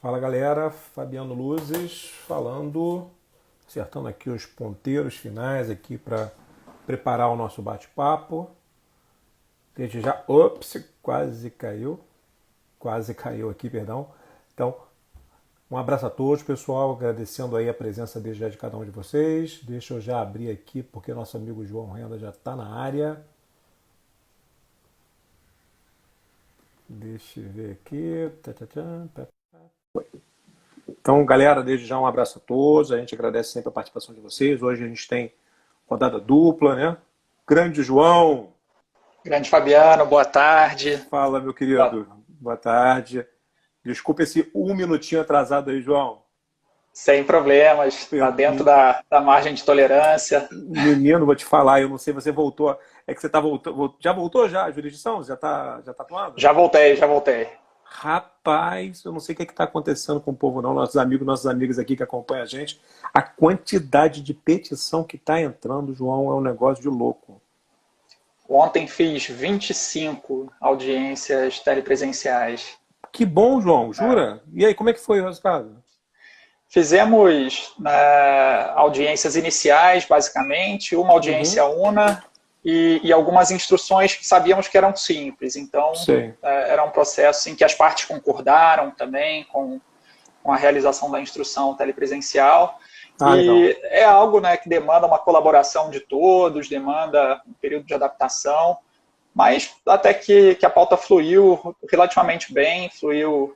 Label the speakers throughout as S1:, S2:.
S1: Fala galera, Fabiano Luzes falando, acertando aqui os ponteiros finais aqui para preparar o nosso bate-papo. Desde já, ops, quase caiu aqui, perdão. Então, um abraço a todos, pessoal, agradecendo aí a presença desde já de cada um de vocês. Deixa eu já abrir aqui porque nosso amigo João Renda já está na área. Deixa eu ver aqui. Então, galera, desde já um abraço a todos. A gente agradece sempre a participação de vocês. Hoje a gente tem rodada dupla, né? Grande João.
S2: Grande Fabiano, boa tarde.
S1: Fala, meu
S2: Boa-
S1: querido. Boa tarde. Desculpa esse um minutinho atrasado aí, João.
S2: Sem problemas, está dentro da margem de tolerância.
S1: Menino, vou te falar, eu não sei, você voltou. É que você tá voltando. Já voltou já a jurisdição? Já tá atuando?
S2: Já voltei, já voltei.
S1: Rapaz, eu não sei o que está acontecendo com o povo, não. Nossos amigos, nossas amigas aqui que acompanham a gente. A quantidade de petição que está entrando, João, é um negócio de louco.
S2: Ontem fiz 25 audiências telepresenciais.
S1: Que bom, João, jura? E aí, como é que foi o resultado?
S2: Fizemos audiências iniciais, basicamente, uma
S1: Uhum,
S2: audiência una e algumas instruções que sabíamos que eram simples. Então,
S1: sei.
S2: era um processo em que as partes concordaram também com a realização da instrução telepresencial.
S1: Ah, legal.
S2: E é algo, né, que demanda uma colaboração de todos, demanda um período de adaptação, mas até que a pauta fluiu relativamente bem, fluiu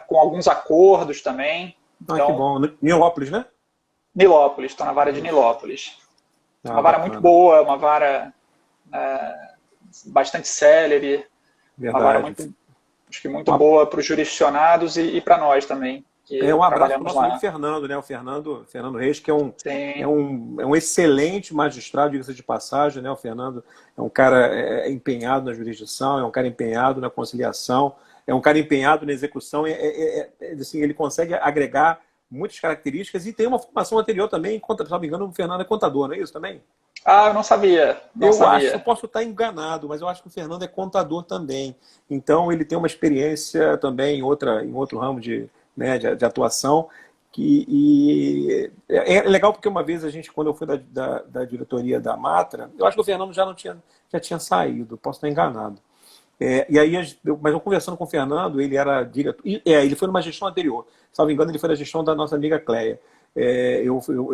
S2: com alguns acordos também.
S1: Ah, que
S2: Então,
S1: bom. Nilópolis, né?
S2: Nilópolis, estou na vara de
S1: Isso.
S2: Nilópolis.
S1: Ah,
S2: Uma vara muito
S1: bacana.
S2: boa, uma vara é, bastante célere, uma vara
S1: Verdade.
S2: muito, acho que muito boa para os jurisdicionados e para nós também,
S1: É
S2: que
S1: um abraço para o
S2: trabalhamos
S1: nosso amigo
S2: lá.
S1: Fernando, né? O Fernando Reis, que é um, é
S2: Sim,
S1: um, é um excelente magistrado, diga-se de passagem, né? O Fernando é um cara empenhado na jurisdição, é um cara empenhado na conciliação, é um cara empenhado na execução, assim, ele consegue agregar muitas características e tem uma formação anterior também, se não me engano, o Fernando é contador, não é isso também?
S2: ah, eu não sabia, não
S1: Eu acho, eu
S2: sabia.
S1: posso estar enganado, mas eu acho que o Fernando é contador também. Então ele tem uma experiência também em outro ramo de atuação. É legal porque uma vez a gente, quando eu fui da diretoria da Matra, eu acho que o Fernando já tinha saído, posso estar enganado. E aí, mas eu conversando com o Fernando, ele era diretor. Ele foi numa gestão anterior. Se não me engano, ele foi na gestão da nossa amiga Cleia.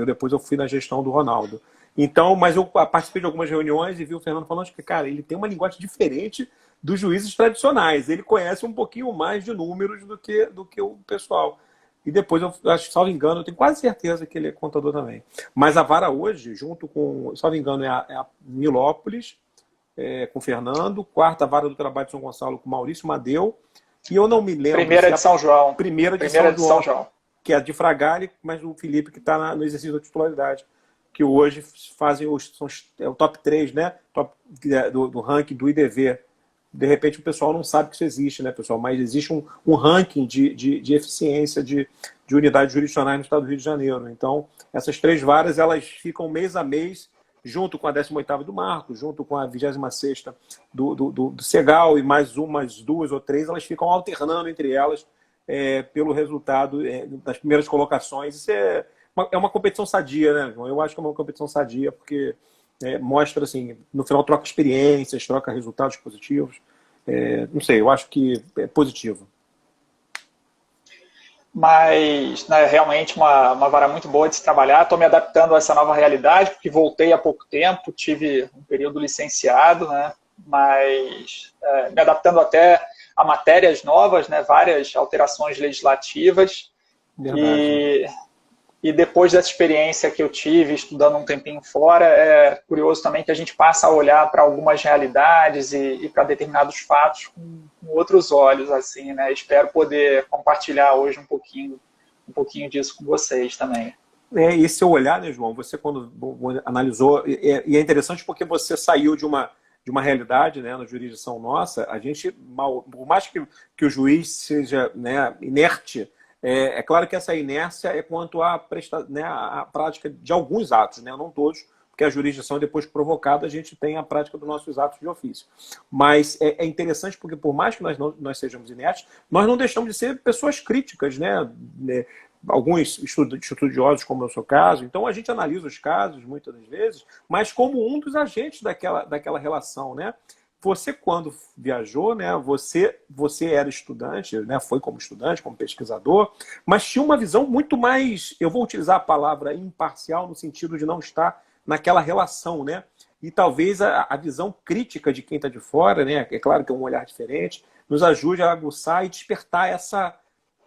S1: Depois eu fui na gestão do Ronaldo. Então, mas eu participei de algumas reuniões e vi o Fernando falando que, cara, ele tem uma linguagem diferente dos juízes tradicionais. Ele conhece um pouquinho mais de números do que o pessoal. E depois, eu acho, salvo engano, eu tenho quase certeza que ele é contador também. Mas a vara hoje, junto com, salvo engano, é a Nilópolis, com o Fernando, quarta vara do trabalho de São Gonçalo com Maurício Madeu, e eu não me lembro
S2: Primeira
S1: se é
S2: de
S1: a
S2: São João.
S1: primeira de
S2: Primeira
S1: São
S2: de São
S1: João,
S2: João.
S1: que é a de Fragale, mas o Felipe que está no exercício da titularidade, que hoje fazem o top 3, né? Top, do ranking do IDV. De repente o pessoal não sabe que isso existe, né, pessoal? Mas existe um ranking de eficiência de unidades jurisdicionais no estado do Rio de Janeiro. Então, essas três varas, elas ficam mês a mês, junto com a 18ª do Marco, junto com a 26ª do Segal e mais umas duas ou três, elas ficam alternando entre elas pelo resultado das primeiras colocações. Isso é uma competição sadia, né, João? Eu acho que é uma competição sadia, porque mostra, assim, no final troca experiências, troca resultados positivos. Não sei, eu acho que é positivo.
S2: Mas realmente uma vara muito boa de se trabalhar. Estou me adaptando a essa nova realidade, porque voltei há pouco tempo, tive um período licenciado, né? Mas me adaptando até a matérias novas, né? Várias alterações legislativas.
S1: Verdade.
S2: E E depois dessa experiência que eu tive, estudando um tempinho fora, é curioso também que a gente passa a olhar para algumas realidades e para determinados fatos com outros olhos, assim, né? Espero poder compartilhar hoje um pouquinho disso com vocês também.
S1: Esse olhar, né, João? Você, quando analisou, e é interessante porque você saiu de uma realidade, né, na jurisdição nossa, a gente, por mais que o juiz seja, né, inerte, claro que essa inércia é quanto à, né, à prática de alguns atos, né, não todos, porque porque a jurisdição, depois provocada, a gente tem a prática dos nossos atos de ofício. Mas é interessante porque, por mais que nós sejamos inertes, nós não deixamos de ser pessoas críticas, né? Alguns estudiosos, como é o seu caso, então a gente analisa os casos, muitas das vezes, mas como um dos agentes daquela relação, né? Você, quando viajou, né, você era estudante, né, foi como estudante, como pesquisador, mas tinha uma visão muito mais, eu vou utilizar a palavra imparcial, no sentido de não estar naquela relação, né? E talvez a visão crítica de quem está de fora, né, é claro que é um olhar diferente, nos ajude a aguçar e despertar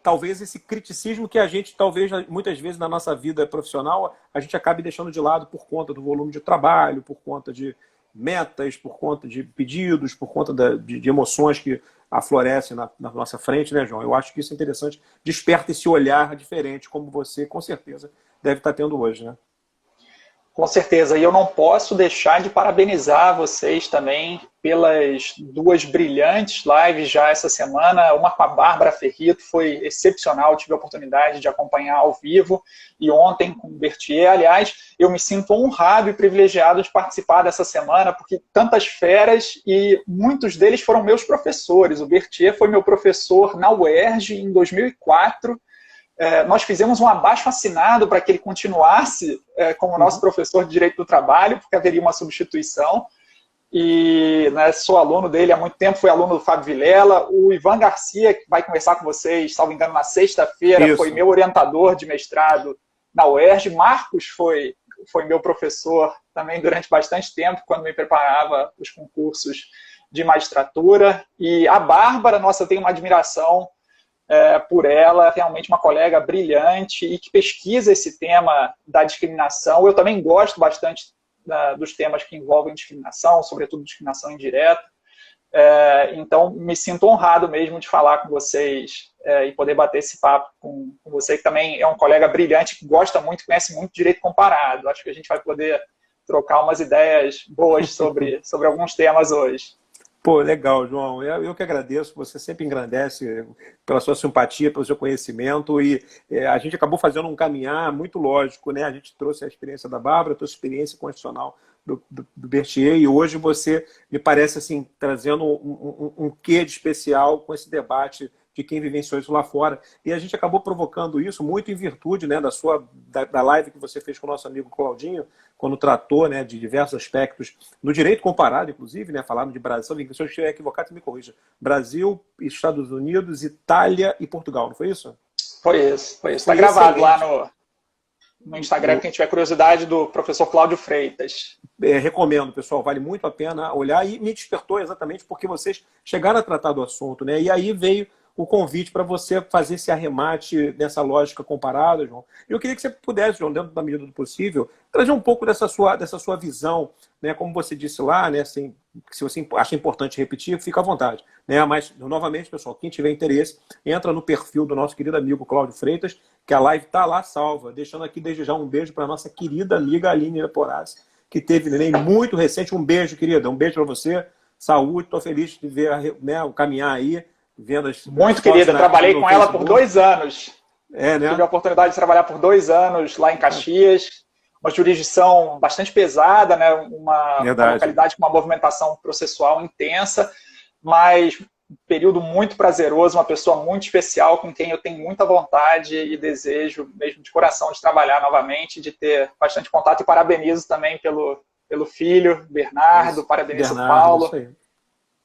S1: talvez esse criticismo que a gente, talvez, muitas vezes na nossa vida profissional, a gente acabe deixando de lado por conta do volume de trabalho, por conta de metas, por conta de pedidos, por conta de emoções que aflorescem na nossa frente, né, João? Eu acho que isso é interessante, desperta esse olhar diferente, como você, com certeza, deve estar tendo hoje, né?
S2: Com certeza, e eu não posso deixar de parabenizar vocês também pelas 2 brilhantes lives já essa semana. Uma com a Bárbara Ferrito, foi excepcional, tive a oportunidade de acompanhar ao vivo, e ontem com o Berthier. Aliás, eu me sinto honrado e privilegiado de participar dessa semana, porque tantas feras, e muitos deles foram meus professores. O Berthier foi meu professor na UERJ em 2004, nós fizemos um abaixo-assinado para que ele continuasse como nosso professor de Direito do Trabalho, porque haveria uma substituição. E, né, sou aluno dele há muito tempo, fui aluno do Fábio Vilela. O Ivan Garcia, que vai conversar com vocês, salvo engano, na sexta-feira, foi meu orientador de mestrado na UERJ. Marcos foi meu professor também durante bastante tempo, quando me preparava os concursos de magistratura. E a Bárbara, nossa, eu tenho uma admiração por ela, realmente uma colega brilhante e que pesquisa esse tema da discriminação. Eu também gosto bastante dos temas que envolvem discriminação, sobretudo discriminação indireta. Então, me sinto honrado mesmo de falar com vocês e poder bater esse papo com você, que também é um colega brilhante, que gosta muito, conhece muito direito comparado. Acho que a gente vai poder trocar umas ideias boas sobre alguns temas hoje.
S1: Pô, legal, João. Eu que agradeço, você sempre engrandece pela sua simpatia, pelo seu conhecimento, e a gente acabou fazendo um caminhar muito lógico, né? A gente trouxe a experiência da Bárbara, trouxe a experiência constitucional do Berthier, e hoje você me parece assim, trazendo um quê de especial com esse debate de quem vivenciou isso lá fora. E a gente acabou provocando isso muito em virtude, né, da live que você fez com o nosso amigo Claudinho, quando tratou, né, de diversos aspectos do direito comparado, inclusive, né, falando de Brasil. Se eu estiver equivocado, você me corrija. Brasil, Estados Unidos, Itália e Portugal, não foi isso?
S2: Foi isso. Está gravado lá no Instagram, quem tiver curiosidade, do professor Cláudio Freitas.
S1: Recomendo, pessoal, vale muito a pena olhar, e me despertou exatamente porque vocês chegaram a tratar do assunto, né? E aí veio o convite para você fazer esse arremate nessa lógica comparada, João. Eu queria que você pudesse, João, dentro da medida do possível, trazer um pouco dessa sua visão, né? Como você disse lá, né? Assim, se você acha importante repetir, fica à vontade, né? Mas, novamente, pessoal, quem tiver interesse, entra no perfil do nosso querido amigo Cláudio Freitas, que a live está lá salva, deixando aqui desde já um beijo para a nossa querida amiga Aline Leporazzi, que teve neném muito recente. Um beijo, querida, um beijo para você, saúde, estou feliz de ver, né, o caminhar aí.
S2: Muito querida, trabalhei com ela por 2 anos.
S1: Né?
S2: Tive a oportunidade de trabalhar por 2 anos lá em Caxias, uma jurisdição bastante pesada, né? Uma localidade com uma movimentação processual intensa, mas um período muito prazeroso, uma pessoa muito especial com quem eu tenho muita vontade e desejo, mesmo de coração, de trabalhar novamente, de ter bastante contato, e parabenizo também pelo filho, Bernardo, parabenizo o Paulo,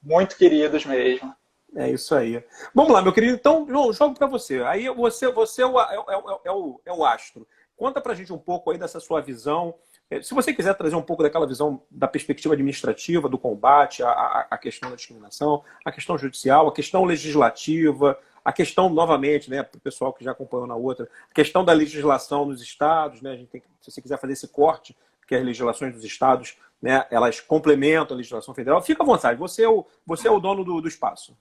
S2: muito queridos mesmo.
S1: É isso aí. Vamos lá, meu querido. Então, João, jogo para você. Aí você é o astro. Conta para a gente um pouco aí dessa sua visão. Se você quiser trazer um pouco daquela visão da perspectiva administrativa, do combate à questão da discriminação, a questão judicial, a questão legislativa, a questão, novamente, né, para o pessoal que já acompanhou na outra, a questão da legislação nos estados, né, a gente tem, se você quiser fazer esse corte, que as legislações dos estados, né, elas complementam a legislação federal, fica à vontade. Você é o dono do espaço.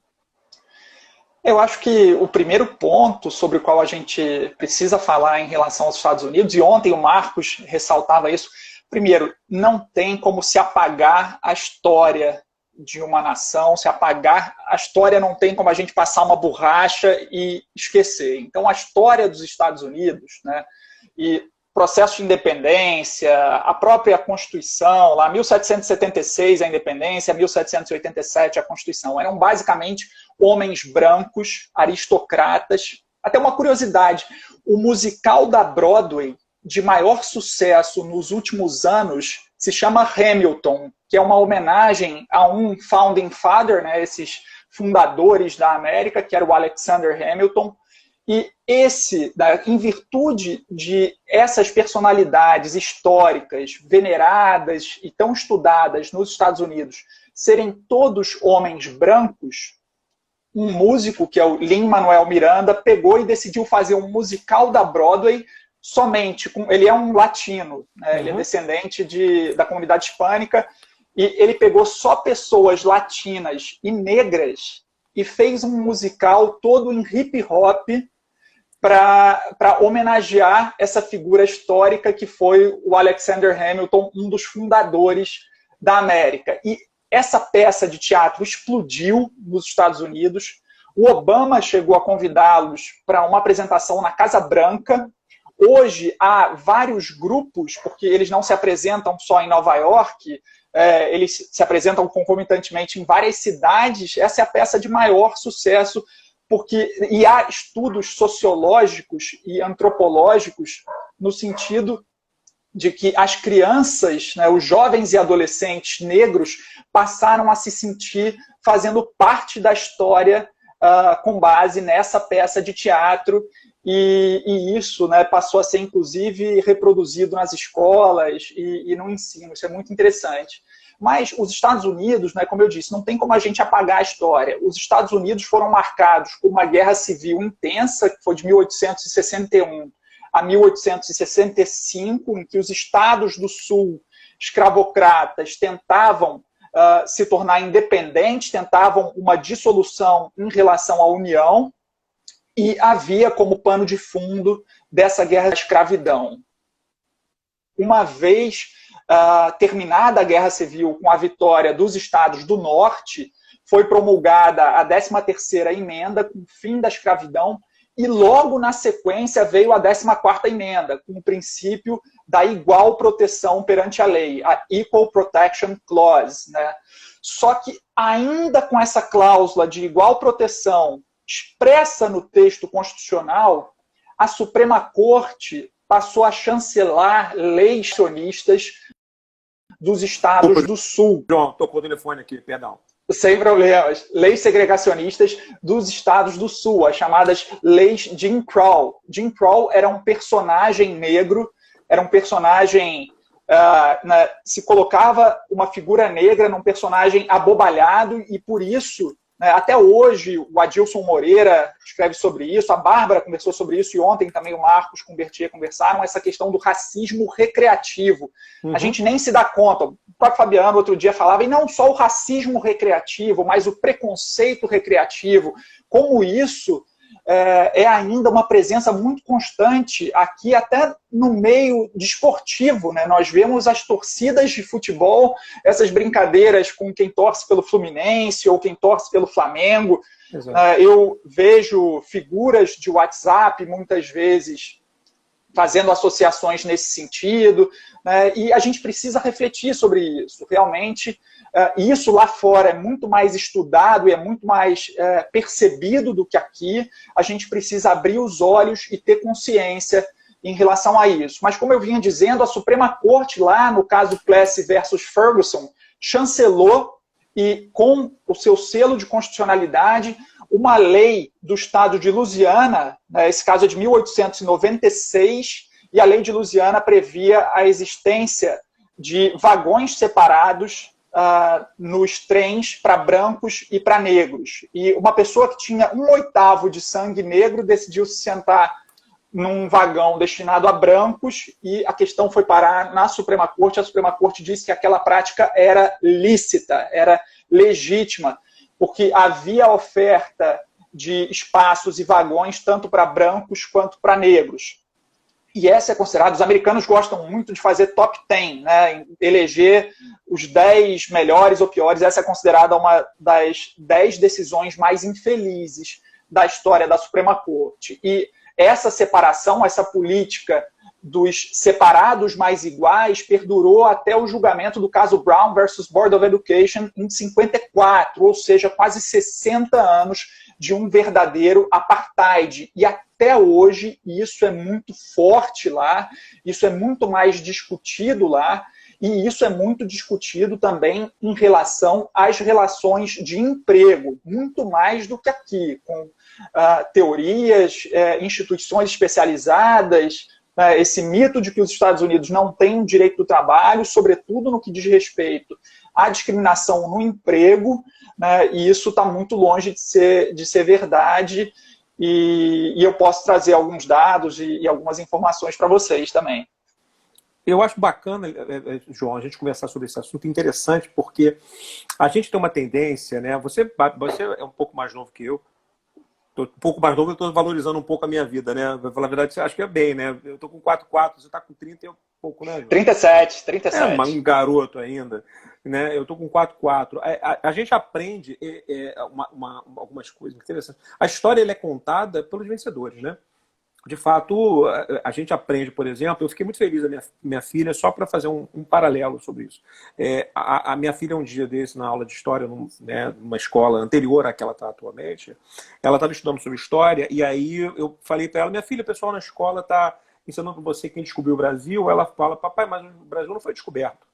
S2: Eu acho que o primeiro ponto sobre o qual a gente precisa falar em relação aos Estados Unidos, e ontem o Marcos ressaltava isso, primeiro, não tem como se apagar a história de uma nação, se apagar a história, não tem como a gente passar uma borracha e esquecer. Então, a história dos Estados Unidos, né, e processo de independência, a própria Constituição, lá 1776 a independência, 1787 a Constituição, eram basicamente homens brancos, aristocratas. Até uma curiosidade, o musical da Broadway de maior sucesso nos últimos anos se chama Hamilton, que é uma homenagem a um founding father, né, esses fundadores da América, que era o Alexander Hamilton. E em virtude de essas personalidades históricas, veneradas e tão estudadas nos Estados Unidos, serem todos homens brancos, um músico, que é o Lin-Manuel Miranda, pegou e decidiu fazer um musical da Broadway somente com... Ele é um latino, né? Ele é descendente da comunidade hispânica, e ele pegou só pessoas latinas e negras e fez um musical todo em hip-hop, para homenagear essa figura histórica que foi o Alexander Hamilton, um dos fundadores da América. E essa peça de teatro explodiu nos Estados Unidos. O Obama chegou a convidá-los para uma apresentação na Casa Branca. Hoje há vários grupos, porque eles não se apresentam só em Nova York, eles se apresentam concomitantemente em várias cidades. Essa é a peça de maior sucesso, e há estudos sociológicos e antropológicos no sentido de que as crianças, né, os jovens e adolescentes negros passaram a se sentir fazendo parte da história com base nessa peça de teatro, e isso, né, passou a ser, inclusive, reproduzido nas escolas e no ensino. Isso é muito interessante. Mas os Estados Unidos, né, como eu disse, não tem como a gente apagar a história. Os Estados Unidos foram marcados por uma guerra civil intensa, que foi de 1861 a 1865, em que os estados do Sul, escravocratas, tentavam se tornar independentes, tentavam uma dissolução em relação à União, e havia como pano de fundo dessa guerra da escravidão. Uma vez terminada a Guerra Civil com a vitória dos estados do Norte, foi promulgada a 13ª emenda com o fim da escravidão, e logo na sequência veio a 14ª emenda, com o princípio da igual proteção perante a lei, a Equal Protection Clause, né? Só que ainda com essa cláusula de igual proteção expressa no texto constitucional, a Suprema Corte passou a chancelar leis sionistas dos estados do Sul.
S1: João, tocou o telefone aqui, perdão.
S2: Sem problemas. Leis segregacionistas dos estados do Sul, as chamadas leis Jim Crow. Jim Crow era um personagem negro, era um personagem... se colocava uma figura negra num personagem abobalhado, e por isso, né, até hoje, o Adilson Moreira escreve sobre isso, a Bárbara conversou sobre isso, e ontem também o Marcos com o Bertier conversaram, essa questão do racismo recreativo. A gente nem se dá conta. O próprio Fabiano outro dia falava, e não só o racismo recreativo, mas o preconceito recreativo, como isso é ainda uma presença muito constante aqui, até no meio desportivo, né? Nós vemos as torcidas de futebol, essas brincadeiras com quem torce pelo Fluminense ou quem torce pelo Flamengo. Eu vejo figuras de WhatsApp, muitas vezes, fazendo associações nesse sentido, né? E a gente precisa refletir sobre isso. Realmente, isso lá fora é muito mais estudado e é muito mais percebido do que aqui. A gente precisa abrir os olhos e ter consciência em relação a isso. Mas, como eu vinha dizendo, a Suprema Corte, lá no caso Plessy versus Ferguson, chancelou, e com o seu selo de constitucionalidade, uma lei do estado de Louisiana, né, esse caso é de 1896, e a lei de Louisiana previa a existência de vagões separados nos trens para brancos e para negros. E uma pessoa que tinha 1/8 de sangue negro decidiu se sentar num vagão destinado a brancos, e a questão foi parar na Suprema Corte. A Suprema Corte disse que aquela prática era lícita, era legítima, porque havia oferta de espaços e vagões tanto para brancos quanto para negros. E essa é considerada, os americanos gostam muito de fazer top 10, né? Eleger os 10 melhores ou piores. Essa é considerada uma das 10 decisões mais infelizes da história da Suprema Corte. E essa separação, essa política dos separados mais iguais perdurou até o julgamento do caso Brown versus Board of Education em 54, ou seja, quase 60 anos de um verdadeiro apartheid. E até hoje isso é muito forte lá, isso é muito mais discutido lá, e isso é muito discutido também em relação às relações de emprego, muito mais do que aqui, com teorias, instituições especializadas, esse mito de que os Estados Unidos não têm direito do trabalho, sobretudo no que diz respeito à discriminação no emprego, né, e isso está muito longe de ser verdade, e eu posso trazer alguns dados e algumas informações para vocês também.
S1: Eu acho bacana, João, a gente conversar sobre esse assunto, interessante, porque a gente tem uma tendência, né? Você é um pouco mais novo que eu, tô um pouco mais novo, eu estou valorizando um pouco a minha vida, né? Pra falar a verdade, você acha que é bem, né? Eu estou com 44, você está com 30 e um pouco, né, João?
S2: 37.
S1: É, um garoto ainda, né? Eu estou com 44. A gente aprende algumas coisas interessantes. A história ela é contada pelos vencedores, né? De fato, a gente aprende, por exemplo, eu fiquei muito feliz da minha filha, só para fazer um paralelo sobre isso. A minha filha, um dia desse, na aula de história, numa escola anterior à que ela está atualmente, ela estava estudando sobre história, e aí eu falei para ela, minha filha, o pessoal na escola está ensinando para você quem descobriu o Brasil. Ela fala, papai, mas o Brasil não foi descoberto.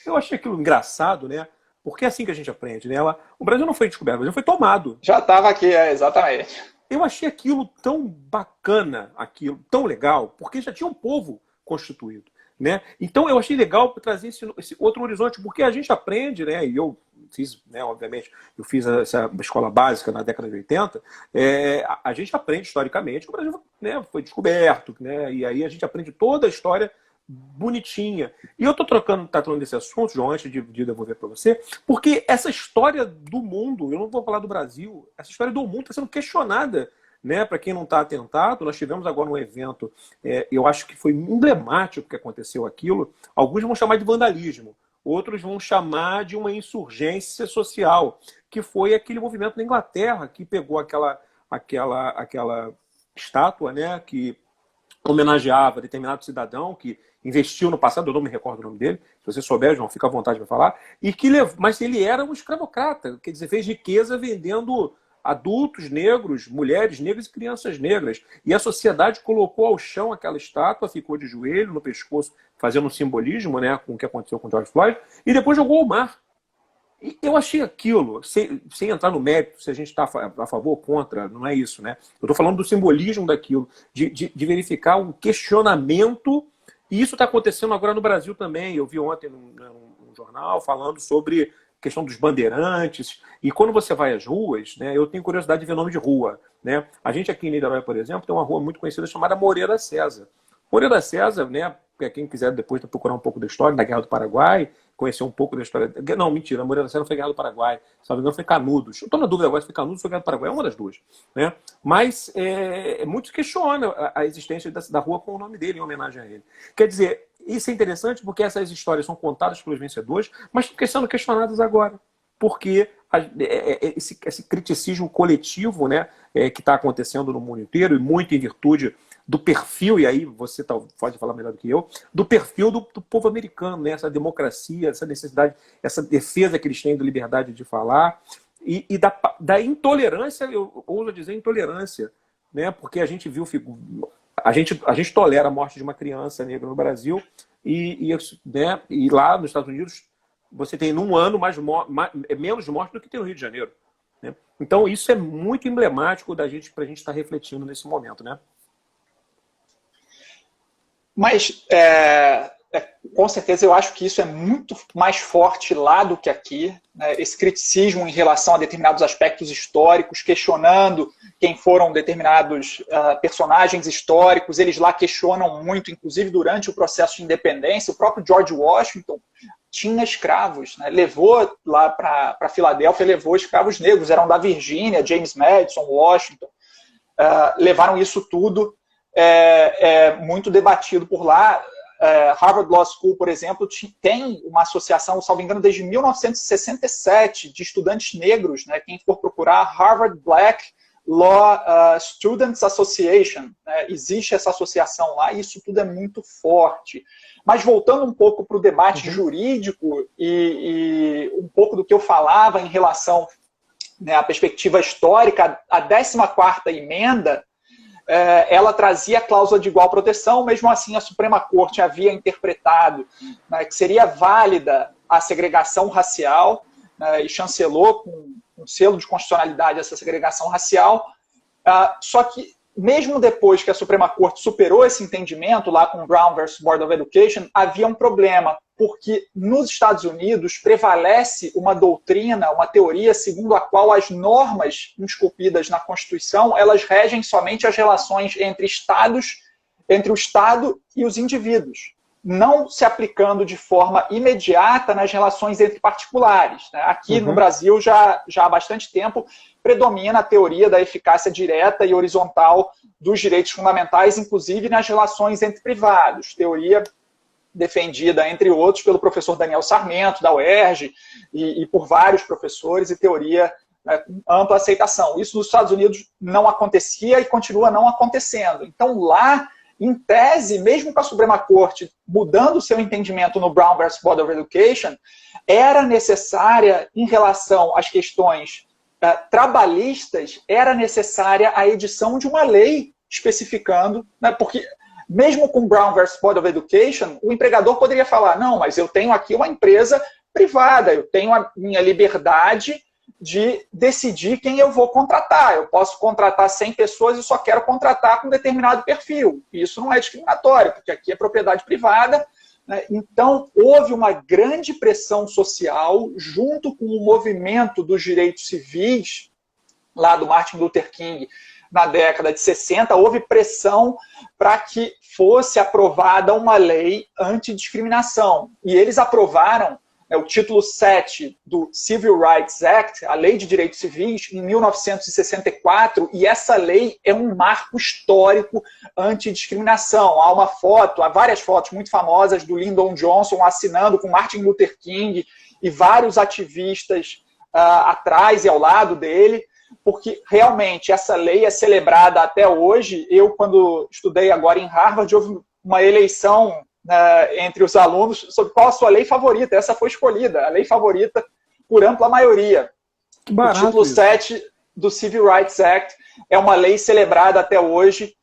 S1: Eu achei aquilo engraçado, né? Porque é assim que a gente aprende, né? O Brasil não foi descoberto, o Brasil foi tomado.
S2: Já estava aqui, exatamente.
S1: Eu achei aquilo tão bacana, aquilo tão legal, porque já tinha um povo constituído, né? Então eu achei legal trazer esse outro horizonte, porque a gente aprende, né? E eu fiz, né, obviamente, eu fiz essa escola básica na década de 80, a gente aprende historicamente que o Brasil, né, foi descoberto, né? E aí a gente aprende toda a história bonitinha. E eu estou tratando desse assunto, João, antes de devolver para você, porque essa história do mundo, eu não vou falar do Brasil, essa história do mundo está sendo questionada, né? Para quem não está atentado, nós tivemos agora um evento, eu acho que foi emblemático que aconteceu aquilo. Alguns vão chamar de vandalismo, outros vão chamar de uma insurgência social, que foi aquele movimento na Inglaterra que pegou aquela estátua, né? Que homenageava determinado cidadão que investiu no passado, eu não me recordo o nome dele, se você souber, João, fica à vontade para falar, mas ele era um escravocrata, quer dizer, fez riqueza vendendo adultos negros, mulheres negras e crianças negras. E a sociedade colocou ao chão aquela estátua, ficou de joelho no pescoço, fazendo um simbolismo, né, com o que aconteceu com George Floyd, e depois jogou ao mar. E eu achei aquilo, sem entrar no mérito, se a gente está a favor ou contra, não é isso, né? Eu estou falando do simbolismo daquilo, de verificar um questionamento, e isso está acontecendo agora no Brasil também. Eu vi ontem num jornal falando sobre a questão dos bandeirantes, e quando você vai às ruas, né, eu tenho curiosidade de ver nome de rua, né? A gente aqui em Niterói, por exemplo, tem uma rua muito conhecida chamada Moreira César. Moreira César, né, para quem quiser depois procurar um pouco da história da Guerra do Paraguai, conhecer um pouco da história... Não, mentira, a Moreira César não foi Guerra do Paraguai, se não me engano foi Canudos. Eu estou na dúvida agora se foi Canudos ou foi Guerra do Paraguai, é uma das duas, né? Mas muitos questionam a existência da rua com o nome dele, em homenagem a ele. Quer dizer, isso é interessante porque essas histórias são contadas pelos vencedores, mas estão sendo questionadas agora. Porque esse criticismo coletivo, né, que está acontecendo no mundo inteiro, e muito em virtude do perfil, e aí você pode falar melhor do que eu, do perfil do povo americano, né, essa democracia, essa necessidade, essa defesa que eles têm da liberdade de falar, e da intolerância, eu ouso dizer intolerância, né, porque a gente viu, a gente tolera a morte de uma criança negra no Brasil, né, e lá nos Estados Unidos você tem num ano menos morte do que tem no Rio de Janeiro, né? Então isso é muito emblemático para a gente estar refletindo nesse momento, né?
S2: Mas, com certeza, eu acho que isso é muito mais forte lá do que aqui, né? Esse criticismo em relação a determinados aspectos históricos, questionando quem foram determinados personagens históricos. Eles lá questionam muito, inclusive durante o processo de independência. O próprio George Washington tinha escravos, né? Levou lá para Filadélfia, levou escravos negros, eram da Virgínia, James Madison, Washington. Levaram isso tudo, muito debatido por lá. Harvard Law School, por exemplo, tem uma associação, salvo engano, desde 1967, de estudantes negros, né? Quem for procurar, Harvard Black Law Students Association, né? Existe essa associação lá e isso tudo é muito forte. Mas voltando um pouco para o debate jurídico e um pouco do que eu falava em relação, né, à perspectiva histórica, a 14ª emenda, ela trazia a cláusula de igual proteção, mesmo assim a Suprema Corte havia interpretado, né, que seria válida a segregação racial, né, e chancelou com um selo de constitucionalidade essa segregação racial, só que mesmo depois que a Suprema Corte superou esse entendimento, lá com Brown versus Board of Education, havia um problema, porque nos Estados Unidos prevalece uma doutrina, uma teoria segundo a qual as normas esculpidas na Constituição, elas regem somente as relações entre o Estado e os indivíduos, não se aplicando de forma imediata nas relações entre particulares. Aqui no Brasil, já há bastante tempo, predomina a teoria da eficácia direta e horizontal dos direitos fundamentais, inclusive nas relações entre privados. Teoria defendida, entre outros, pelo professor Daniel Sarmento, da UERJ, e por vários professores, e teoria, né, com ampla aceitação. Isso nos Estados Unidos não acontecia e continua não acontecendo. Então, lá, em tese, mesmo com a Suprema Corte mudando o seu entendimento no Brown versus Board of Education, era necessária, em relação às questões trabalhistas, era necessária a edição de uma lei especificando, né, porque mesmo com Brown versus Board of Education, o empregador poderia falar, não, mas eu tenho aqui uma empresa privada, eu tenho a minha liberdade de decidir quem eu vou contratar. Eu posso contratar 100 pessoas e só quero contratar com determinado perfil. Isso não é discriminatório, porque aqui é propriedade privada. Então, houve uma grande pressão social, junto com o movimento dos direitos civis, lá do Martin Luther King, na década de 60, houve pressão para que fosse aprovada uma lei antidiscriminação. E eles aprovaram o título 7 do Civil Rights Act, a Lei de Direitos Civis, em 1964, e essa lei é um marco histórico antidiscriminação. Há uma foto, há várias fotos muito famosas do Lyndon Johnson assinando com Martin Luther King e vários ativistas atrás e ao lado dele, porque realmente essa lei é celebrada até hoje. Eu, quando estudei agora em Harvard, houve uma eleição entre os alunos sobre qual a sua lei favorita. Essa foi escolhida, a lei favorita por ampla maioria.
S1: Que barato,
S2: o título 7 do Civil Rights Act é uma lei celebrada até hoje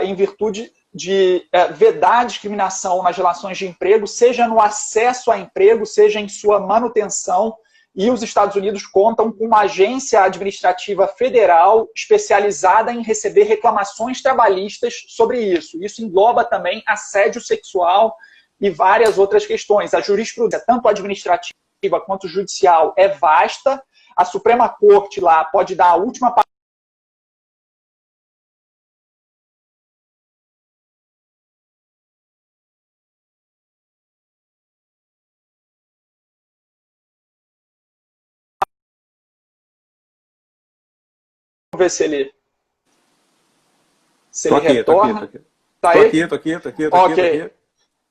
S2: em virtude de vedar a discriminação nas relações de emprego, seja no acesso a emprego, seja em sua manutenção. E os Estados Unidos contam com uma agência administrativa federal especializada em receber reclamações trabalhistas sobre isso. Isso engloba também assédio sexual e várias outras questões. A jurisprudência, tanto administrativa quanto judicial, é vasta. A Suprema Corte lá pode dar a última ver se ele retorna.
S1: Tô aqui.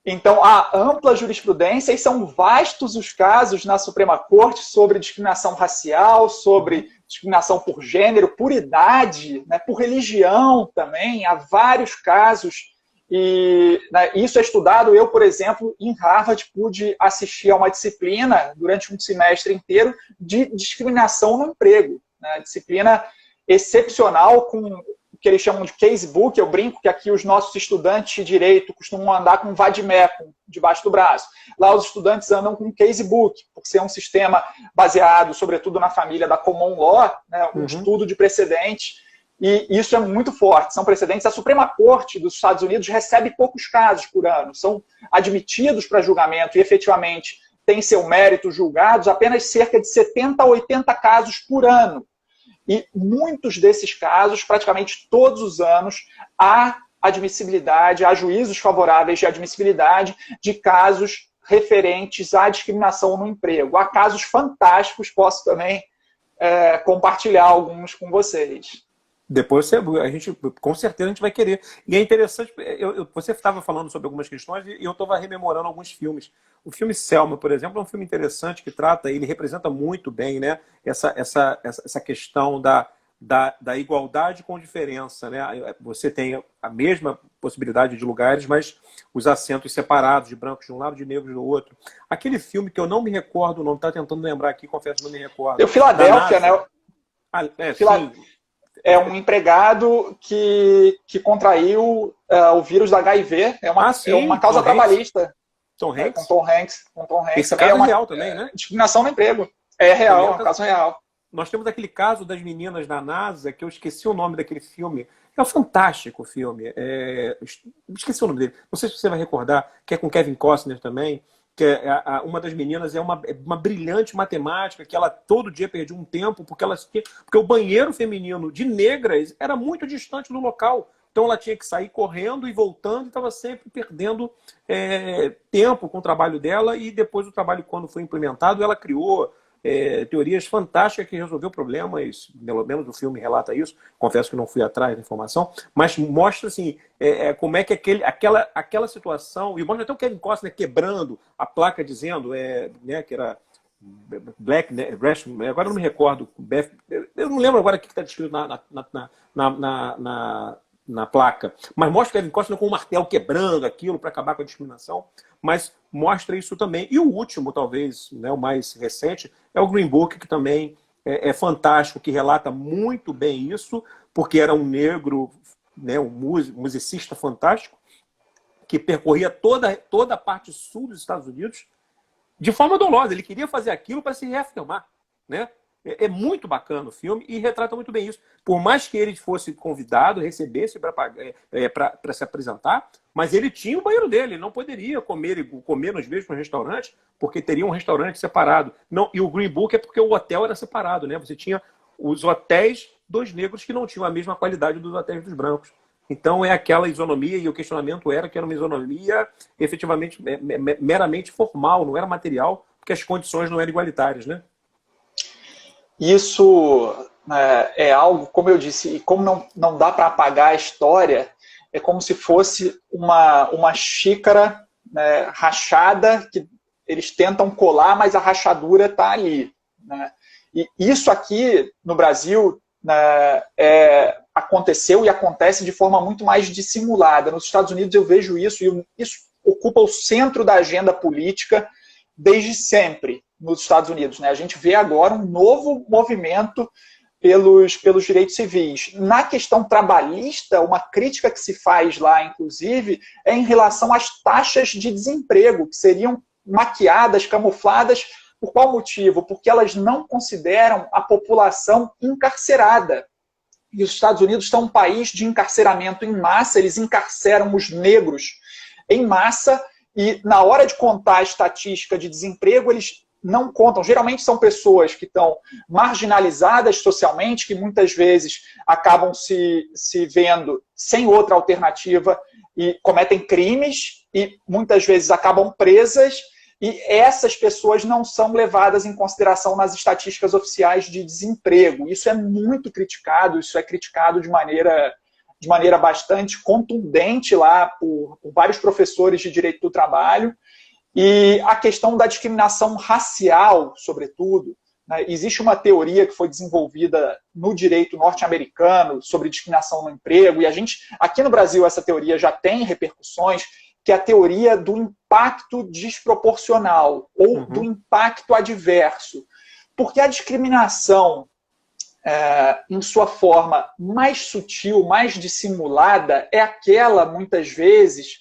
S2: Então, há ampla jurisprudência e são vastos os casos na Suprema Corte sobre discriminação racial, sobre discriminação por gênero, por idade, né, por religião também. Há vários casos e isso é estudado. Eu, por exemplo, em Harvard, pude assistir a uma disciplina durante um semestre inteiro de discriminação no emprego. Né, disciplina excepcional, com o que eles chamam de casebook. Eu brinco que aqui os nossos estudantes de direito costumam andar com vademecum debaixo do braço. Lá os estudantes andam com casebook, por ser um sistema baseado, sobretudo, na família da common law, né, um estudo de precedentes, e isso é muito forte, são precedentes. A Suprema Corte dos Estados Unidos recebe poucos casos por ano, são admitidos para julgamento e efetivamente têm seu mérito julgados apenas cerca de 70 a 80 casos por ano. E muitos desses casos, praticamente todos os anos, há admissibilidade, há juízos favoráveis de admissibilidade de casos referentes à discriminação no emprego. Há casos fantásticos, posso também compartilhar alguns com vocês.
S1: Depois a gente, com certeza, a gente vai querer. E é interessante, você estava falando sobre algumas questões e eu estava rememorando alguns filmes. O filme Selma, por exemplo, é um filme interessante que trata, ele representa muito bem, né, essa questão da igualdade com diferença, né? Você tem a mesma possibilidade de lugares, mas os assentos separados, de brancos de um lado, de negros do outro. Aquele filme que eu não me recordo o nome, está tentando lembrar aqui, confesso que não me recordo.
S2: Deu Filadélfia, né?
S1: Sim.
S2: É um empregado que contraiu o vírus da HIV. É uma causa trabalhista.
S1: Tom Hanks?
S2: Com Tom Hanks.
S1: Esse caso é real também, né?
S2: Discriminação no emprego. É real, é um caso real.
S1: Nós temos aquele caso das meninas da NASA, que eu esqueci o nome daquele filme. É um fantástico filme. Esqueci o nome dele. Não sei se você vai recordar, que é com Kevin Costner também. Que uma das meninas é uma brilhante matemática, que ela todo dia perdia um tempo, porque o banheiro feminino de negras era muito distante do local. Então ela tinha que sair correndo e voltando, e estava sempre perdendo tempo com o trabalho dela, e depois o trabalho, quando foi implementado, ela criou teorias fantásticas que resolveu problemas, pelo menos o filme relata isso, confesso que não fui atrás da informação, mas mostra assim, como é que aquela situação, e mostra até o Kevin Costner quebrando a placa dizendo né, que era Black, né, agora eu não me recordo, eu não lembro agora o que está descrito na placa, mas mostra o Kevin Costner com um martelo quebrando aquilo para acabar com a discriminação, mas mostra isso também. E o último, talvez, né, o mais recente, é o Green Book, que também é fantástico, que relata muito bem isso, porque era um negro, né, um musicista fantástico, que percorria toda a parte sul dos Estados Unidos de forma dolosa. Ele queria fazer aquilo para se reafirmar, né? É muito bacana o filme e retrata muito bem isso. Por mais que ele fosse convidado, recebesse para se apresentar, mas ele tinha o banheiro dele, ele não poderia comer nos mesmos restaurantes, porque teria um restaurante separado. Não, e o Green Book é porque o hotel era separado, né? Você tinha os hotéis dos negros que não tinham a mesma qualidade dos hotéis dos brancos. Então é aquela isonomia, e o questionamento era que era uma isonomia efetivamente meramente formal, não era material, porque as condições não eram igualitárias, né?
S2: Isso é algo, como eu disse, e como não dá para apagar a história, é como se fosse uma xícara, né, rachada, que eles tentam colar, mas a rachadura está ali, né? E isso aqui no Brasil, né, aconteceu e acontece de forma muito mais dissimulada. Nos Estados Unidos eu vejo isso, e isso ocupa o centro da agenda política desde sempre nos Estados Unidos, né? A gente vê agora um novo movimento pelos direitos civis. Na questão trabalhista, uma crítica que se faz lá, inclusive, é em relação às taxas de desemprego, que seriam maquiadas, camufladas. Por qual motivo? Porque elas não consideram a população encarcerada. E os Estados Unidos são um país de encarceramento em massa, eles encarceram os negros em massa, e na hora de contar a estatística de desemprego, eles não contam. Geralmente são pessoas que estão marginalizadas socialmente, que muitas vezes acabam se vendo sem outra alternativa e cometem crimes, e muitas vezes acabam presas, e essas pessoas não são levadas em consideração nas estatísticas oficiais de desemprego. Isso é muito criticado, isso é criticado de maneira bastante contundente lá por vários professores de direito do trabalho. E a questão da discriminação racial, sobretudo, né? Existe uma teoria que foi desenvolvida no direito norte-americano sobre discriminação no emprego, e a gente, aqui no Brasil, essa teoria já tem repercussões, que é a teoria do impacto desproporcional, ou do impacto adverso. Porque a discriminação, em sua forma mais sutil, mais dissimulada, é aquela, muitas vezes,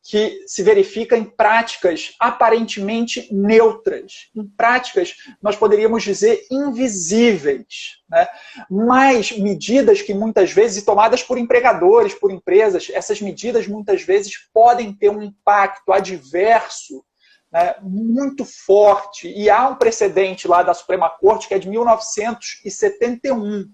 S2: que se verifica em práticas aparentemente neutras, em práticas, nós poderíamos dizer, invisíveis, né? Mas medidas que muitas vezes, tomadas por empregadores, por empresas, essas medidas muitas vezes podem ter um impacto adverso, né, muito forte, e há um precedente lá da Suprema Corte, que é de 1971,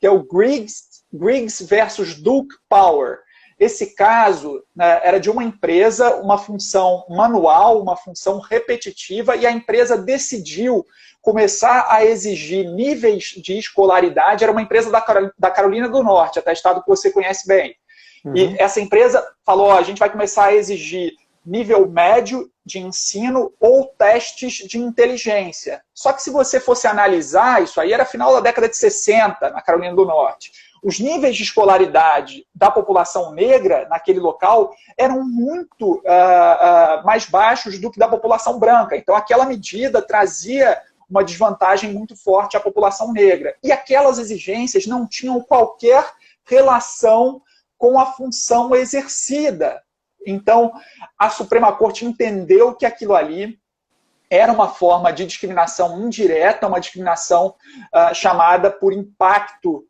S2: que é o Griggs versus Duke Power. Esse caso, né, era de uma empresa, uma função manual, uma função repetitiva, e a empresa decidiu começar a exigir níveis de escolaridade. Era uma empresa da Carolina do Norte, até estado que você conhece bem. E essa empresa falou, a gente vai começar a exigir nível médio de ensino ou testes de inteligência. Só que se você fosse analisar, isso aí era final da década de 60, na Carolina do Norte. Os níveis de escolaridade da população negra naquele local eram muito mais baixos do que da população branca. Então, aquela medida trazia uma desvantagem muito forte à população negra. E aquelas exigências não tinham qualquer relação com a função exercida. Então, a Suprema Corte entendeu que aquilo ali era uma forma de discriminação indireta, uma discriminação chamada por impacto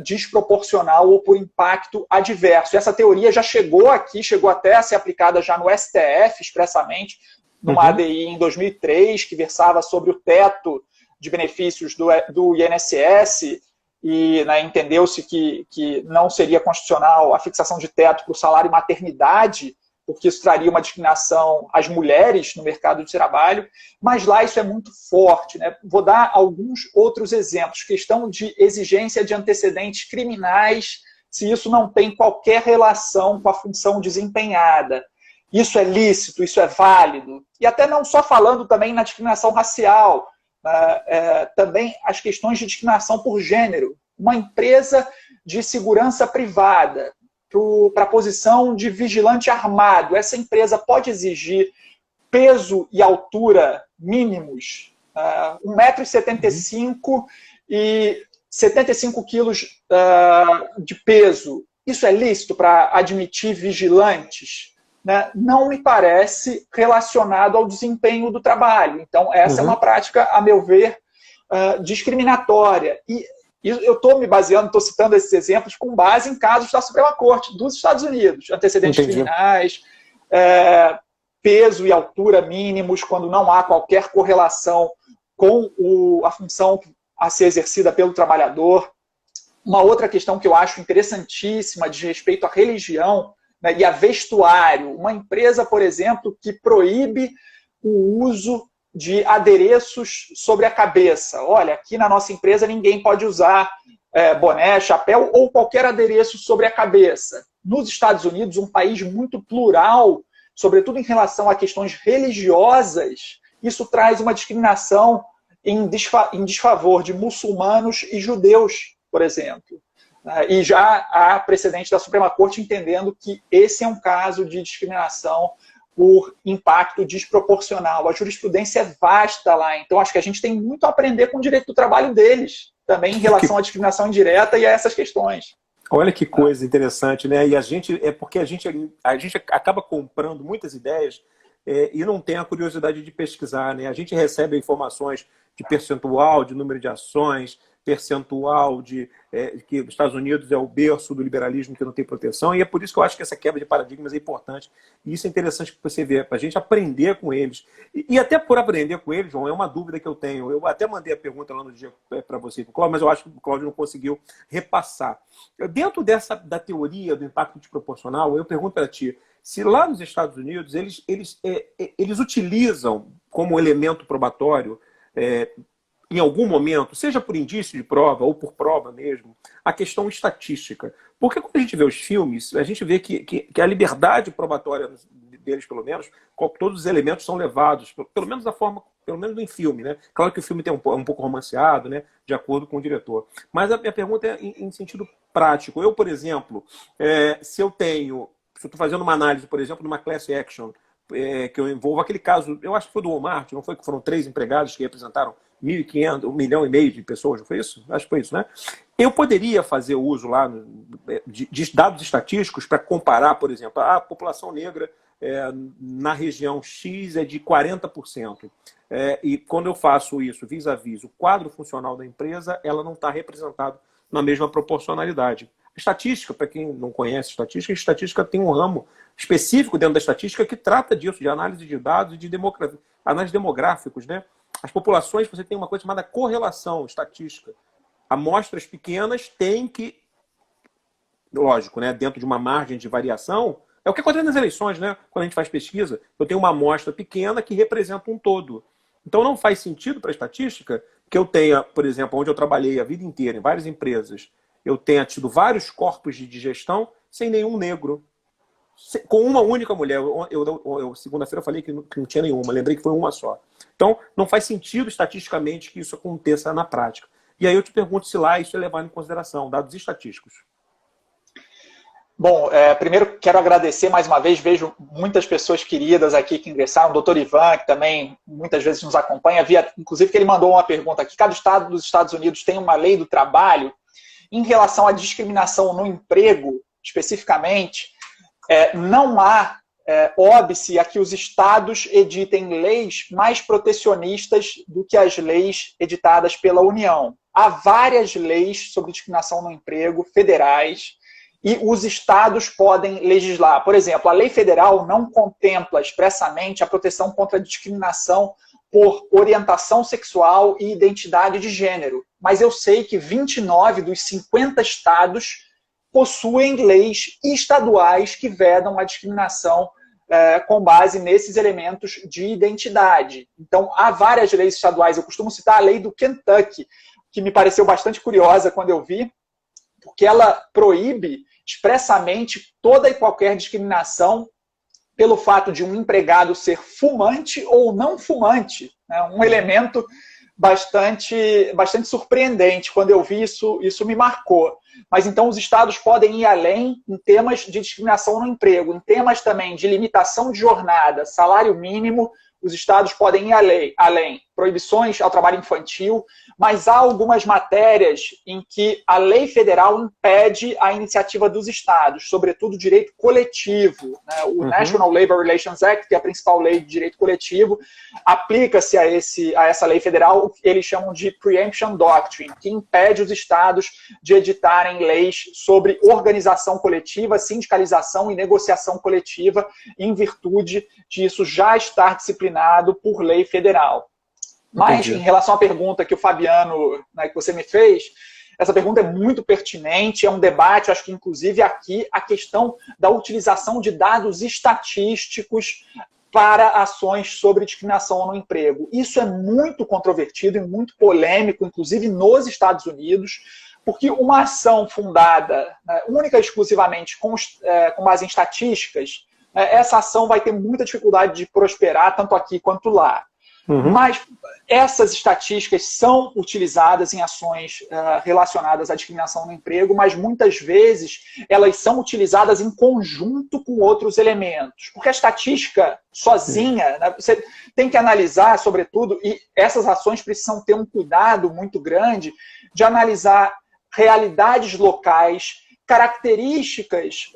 S2: desproporcional ou por impacto adverso. E essa teoria já chegou aqui, chegou até a ser aplicada já no STF, expressamente, numa ADI em 2003, que versava sobre o teto de benefícios do INSS, e entendeu-se que não seria constitucional a fixação de teto para o salário e maternidade, porque isso traria uma discriminação às mulheres no mercado de trabalho, mas lá isso é muito forte, né? Vou dar alguns outros exemplos. Questão de exigência de antecedentes criminais, se isso não tem qualquer relação com a função desempenhada. Isso é lícito, isso é válido. E até não só falando também na discriminação racial, também as questões de discriminação por gênero. Uma empresa de segurança privada, para a posição de vigilante armado, essa empresa pode exigir peso e altura mínimos, 1,75 m e 75 quilos de peso. Isso é lícito para admitir vigilantes? Né? Não me parece relacionado ao desempenho do trabalho. Então, essa é uma prática, a meu ver, discriminatória. E eu estou me baseando, estou citando esses exemplos com base em casos da Suprema Corte dos Estados Unidos. Antecedentes criminais, peso e altura mínimos, quando não há qualquer correlação com a função a ser exercida pelo trabalhador. Uma outra questão que eu acho interessantíssima, diz respeito à religião, né, e a vestuário. Uma empresa, por exemplo, que proíbe o uso de adereços sobre a cabeça. Olha, aqui na nossa empresa ninguém pode usar boné, chapéu ou qualquer adereço sobre a cabeça. Nos Estados Unidos, um país muito plural, sobretudo em relação a questões religiosas, isso traz uma discriminação em desfavor de muçulmanos e judeus, por exemplo. E já há precedente da Suprema Corte entendendo que esse é um caso de discriminação por impacto desproporcional. A jurisprudência é vasta lá, então acho que a gente tem muito a aprender com o direito do trabalho deles, também em relação à discriminação indireta e a essas questões.
S1: Olha que coisa interessante, né? E porque a gente acaba comprando muitas ideias e não tem a curiosidade de pesquisar, né? A gente recebe informações de percentual, de número de ações, percentual que os Estados Unidos é o berço do liberalismo que não tem proteção, e é por isso que eu acho que essa quebra de paradigmas é importante. E isso é interessante que você vê, para a gente aprender com eles. E até por aprender com eles, João, é uma dúvida que eu tenho. Eu até mandei a pergunta lá no dia para você, Cláudio, mas eu acho que o Cláudio não conseguiu repassar. Dentro da teoria do impacto desproporcional, eu pergunto para ti, se lá nos Estados Unidos eles utilizam como elemento probatório em algum momento, seja por indício de prova ou por prova mesmo, a questão estatística. Porque quando a gente vê os filmes, a gente vê que a liberdade probatória deles, pelo menos, todos os elementos são levados, pelo menos da forma, pelo menos em filme, né? Claro que o filme tem um pouco romanceado, né? De acordo com o diretor. Mas a minha pergunta é em sentido prático. Eu, por exemplo, se eu estou fazendo uma análise, por exemplo, de uma class action, que eu envolvo aquele caso, eu acho que foi do Walmart, não foi que foram 3 empregados que representaram 1.500, 1,5 milhão de pessoas, não foi isso? Acho que foi isso, né? Eu poderia fazer uso lá de dados estatísticos para comparar, por exemplo, a população negra na região X é de 40%. E quando eu faço isso vis-à-vis o quadro funcional da empresa, ela não está representada na mesma proporcionalidade. A estatística, para quem não conhece estatística tem um ramo específico dentro da estatística que trata disso, de análise de dados e de análise demográficos, né? As populações, você tem uma coisa chamada correlação estatística. Amostras pequenas têm que, lógico, né, dentro de uma margem de variação, é o que acontece nas eleições, né? Quando a gente faz pesquisa, eu tenho uma amostra pequena que representa um todo. Então não faz sentido para a estatística que eu tenha, por exemplo, onde eu trabalhei a vida inteira, em várias empresas, eu tenha tido vários corpos de digestão sem nenhum negro. Com uma única mulher. Segunda-feira eu falei que não tinha nenhuma, lembrei que foi uma só. Então, não faz sentido estatisticamente que isso aconteça na prática. E aí eu te pergunto se lá isso é levado em consideração, dados estatísticos.
S2: Bom, primeiro quero agradecer mais uma vez, vejo muitas pessoas queridas aqui que ingressaram, o doutor Ivan, que também muitas vezes nos acompanha, inclusive que ele mandou uma pergunta aqui, cada estado dos Estados Unidos tem uma lei do trabalho em relação à discriminação no emprego, especificamente, não há óbice a que os estados editem leis mais protecionistas do que as leis editadas pela União. Há várias leis sobre discriminação no emprego, federais, e os estados podem legislar. Por exemplo, a lei federal não contempla expressamente a proteção contra a discriminação por orientação sexual e identidade de gênero. Mas eu sei que 29 dos 50 estados possuem leis estaduais que vedam a discriminação com base nesses elementos de identidade. Então, há várias leis estaduais. Eu costumo citar a lei do Kentucky, que me pareceu bastante curiosa quando eu vi, porque ela proíbe expressamente toda e qualquer discriminação pelo fato de um empregado ser fumante ou não fumante. Né? Um elemento bastante surpreendente. Quando eu vi isso me marcou. Mas então os estados podem ir além em temas de discriminação no emprego, em temas também de limitação de jornada, salário mínimo, os estados podem ir além. Proibições ao trabalho infantil, mas há algumas matérias em que a lei federal impede a iniciativa dos estados, sobretudo o direito coletivo. Né? O National Labor Relations Act, que é a principal lei de direito coletivo, aplica-se a essa lei federal o que eles chamam de Preemption Doctrine, que impede os estados de editarem leis sobre organização coletiva, sindicalização e negociação coletiva, em virtude disso já estar disciplinado por lei federal. Mas, em relação à pergunta que o Fabiano, né, que você me fez, essa pergunta é muito pertinente, é um debate, acho que inclusive aqui, a questão da utilização de dados estatísticos para ações sobre discriminação no emprego. Isso é muito controvertido e muito polêmico, inclusive nos Estados Unidos, porque uma ação fundada única e exclusivamente com base em estatísticas, essa ação vai ter muita dificuldade de prosperar, tanto aqui quanto lá. Mas essas estatísticas são utilizadas em ações relacionadas à discriminação no emprego, mas muitas vezes elas são utilizadas em conjunto com outros elementos. Porque a estatística sozinha, né, você tem que analisar, sobretudo, e essas ações precisam ter um cuidado muito grande de analisar realidades locais, características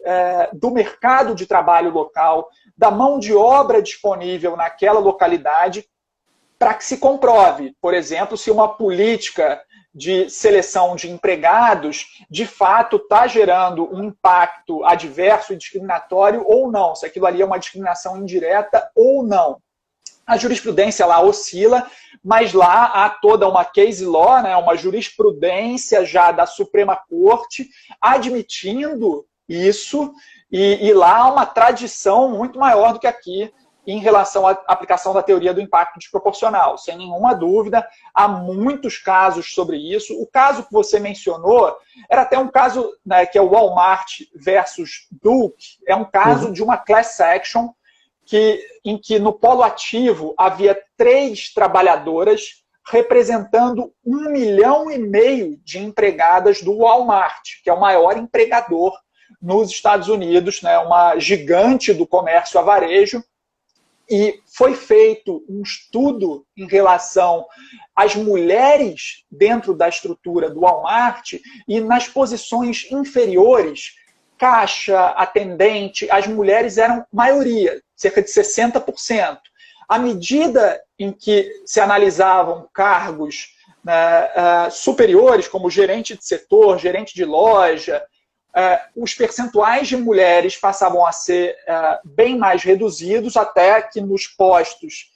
S2: do mercado de trabalho local, da mão de obra disponível naquela localidade, para que se comprove, por exemplo, se uma política de seleção de empregados, de fato, está gerando um impacto adverso e discriminatório ou não, se aquilo ali é uma discriminação indireta ou não. A jurisprudência lá oscila, mas lá há toda uma case law, né, uma jurisprudência já da Suprema Corte, admitindo isso, e lá há uma tradição muito maior do que aqui, em relação à aplicação da teoria do impacto desproporcional. Sem nenhuma dúvida, há muitos casos sobre isso. O caso que você mencionou era até um caso, né, que é o Walmart versus Duke, é um caso de uma class action em que no polo ativo havia 3 trabalhadoras representando 1,5 milhão de empregadas do Walmart, que é o maior empregador nos Estados Unidos, né, uma gigante do comércio a varejo. E foi feito um estudo em relação às mulheres dentro da estrutura do Walmart e nas posições inferiores, caixa, atendente, as mulheres eram maioria, cerca de 60%. À medida em que se analisavam cargos superiores, como gerente de setor, gerente de loja, os percentuais de mulheres passavam a ser bem mais reduzidos, até que nos postos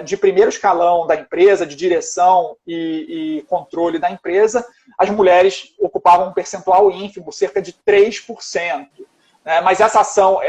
S2: de primeiro escalão da empresa, de direção e controle da empresa, as mulheres ocupavam um percentual ínfimo, cerca de 3%. Mas essa ação,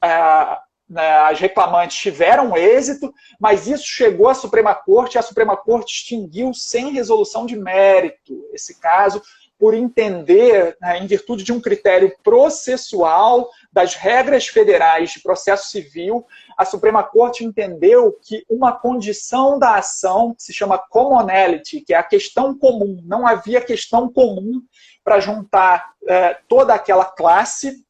S2: as reclamantes tiveram êxito, mas isso chegou à Suprema Corte e a Suprema Corte extinguiu sem resolução de mérito esse caso, por entender, né, em virtude de um critério processual, das regras federais de processo civil, a Suprema Corte entendeu que uma condição da ação, que se chama commonality, que é a questão comum, não havia questão comum para juntar toda aquela classe,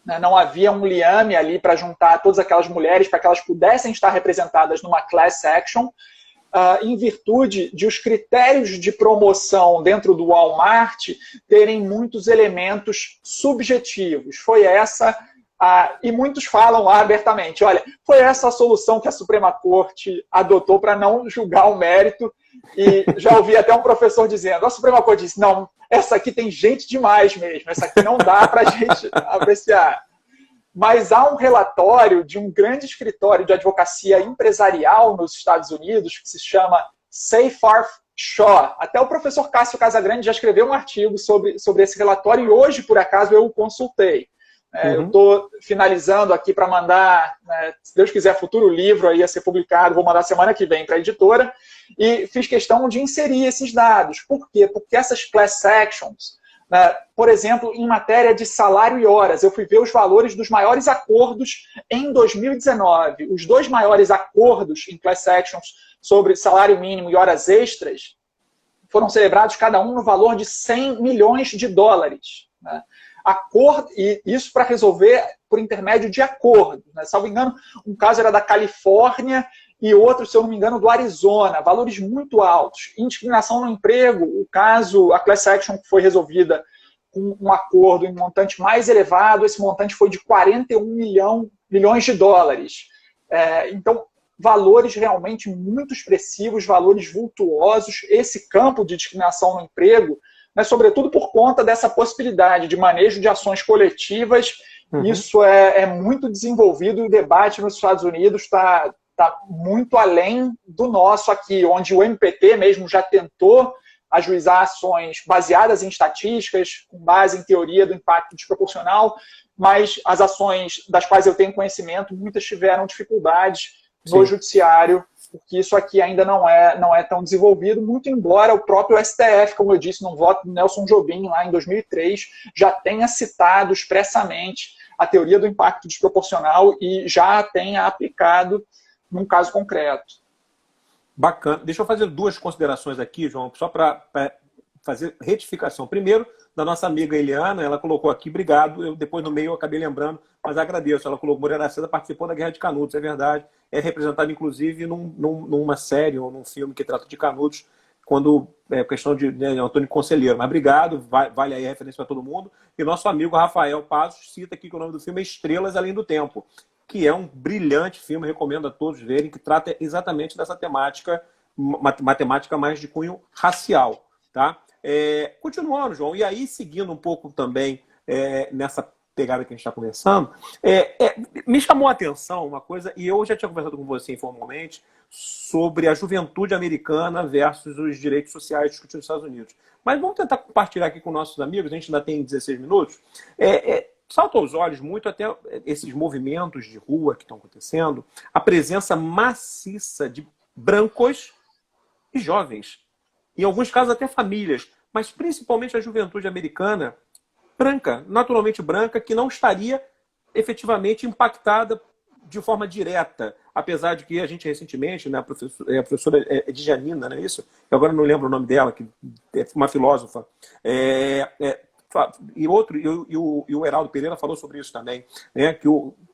S2: né, não havia um liame ali para juntar todas aquelas mulheres para que elas pudessem estar representadas numa class action, em virtude de os critérios de promoção dentro do Walmart terem muitos elementos subjetivos. Foi essa, e muitos falam abertamente, olha, foi essa a solução que a Suprema Corte adotou para não julgar o mérito, e já ouvi até um professor dizendo, a Suprema Corte disse, não, essa aqui tem gente demais mesmo, essa aqui não dá para a gente apreciar. Mas há um relatório de um grande escritório de advocacia empresarial nos Estados Unidos, que se chama Seyfarth Shaw. Até o professor Cássio Casagrande já escreveu um artigo sobre esse relatório, e hoje, por acaso, eu o consultei. Eu estou finalizando aqui para mandar, se Deus quiser, futuro livro aí a ser publicado, vou mandar semana que vem para a editora, e fiz questão de inserir esses dados. Por quê? Porque essas class actions, por exemplo, em matéria de salário e horas, eu fui ver os valores dos maiores acordos em 2019. Os 2 maiores acordos em class actions sobre salário mínimo e horas extras foram celebrados cada um no valor de 100 milhões de dólares. E isso para resolver por intermédio de acordo. Salvo engano, um caso era da Califórnia e outro, se eu não me engano, do Arizona, valores muito altos. Indiscriminação no emprego, o caso, a class action que foi resolvida com um acordo em um montante mais elevado, esse montante foi de 41 milhões de dólares. Então, valores realmente muito expressivos, valores vultuosos. Esse campo de discriminação no emprego, sobretudo por conta dessa possibilidade de manejo de ações coletivas, isso é muito desenvolvido, e o debate nos Estados Unidos está muito além do nosso aqui, onde o MPT mesmo já tentou ajuizar ações baseadas em estatísticas, com base em teoria do impacto desproporcional, mas as ações das quais eu tenho conhecimento, muitas tiveram dificuldades no judiciário, porque isso aqui ainda não é tão desenvolvido, muito embora o próprio STF, como eu disse, num voto do Nelson Jobim, lá em 2003, já tenha citado expressamente a teoria do impacto desproporcional e já tenha aplicado num caso concreto.
S1: Bacana. Deixa eu fazer 2 considerações aqui, João, só para fazer retificação. Primeiro, da nossa amiga Eliana, ela colocou aqui, obrigado, eu depois no meio eu acabei lembrando, mas agradeço. Ela colocou, Moreira Seda participou da Guerra de Canudos, é verdade. É representado, inclusive, numa série ou num filme que trata de Canudos, quando é questão de Antônio Conselheiro. Mas obrigado, vale aí a referência para todo mundo. E nosso amigo Rafael Passos cita aqui que o nome do filme é Estrelas Além do Tempo, que é um brilhante filme, recomendo a todos verem, que trata exatamente dessa temática, matemática mais de cunho racial. Tá? Continuando, João, e aí seguindo um pouco também nessa pegada que a gente está conversando, me chamou a atenção uma coisa, e eu já tinha conversado com você informalmente, sobre a juventude americana versus os direitos sociais discutidos nos Estados Unidos. Mas vamos tentar compartilhar aqui com nossos amigos, a gente ainda tem 16 minutos, salta aos olhos muito até esses movimentos de rua que estão acontecendo, a presença maciça de brancos e jovens, em alguns casos até famílias, mas principalmente a juventude americana branca, naturalmente branca, que não estaria efetivamente impactada de forma direta, apesar de que a gente recentemente, né, a professora Djanina, não é isso? Eu agora não lembro o nome dela, que é uma filósofa, e o Heraldo Pereira falou sobre isso também, né,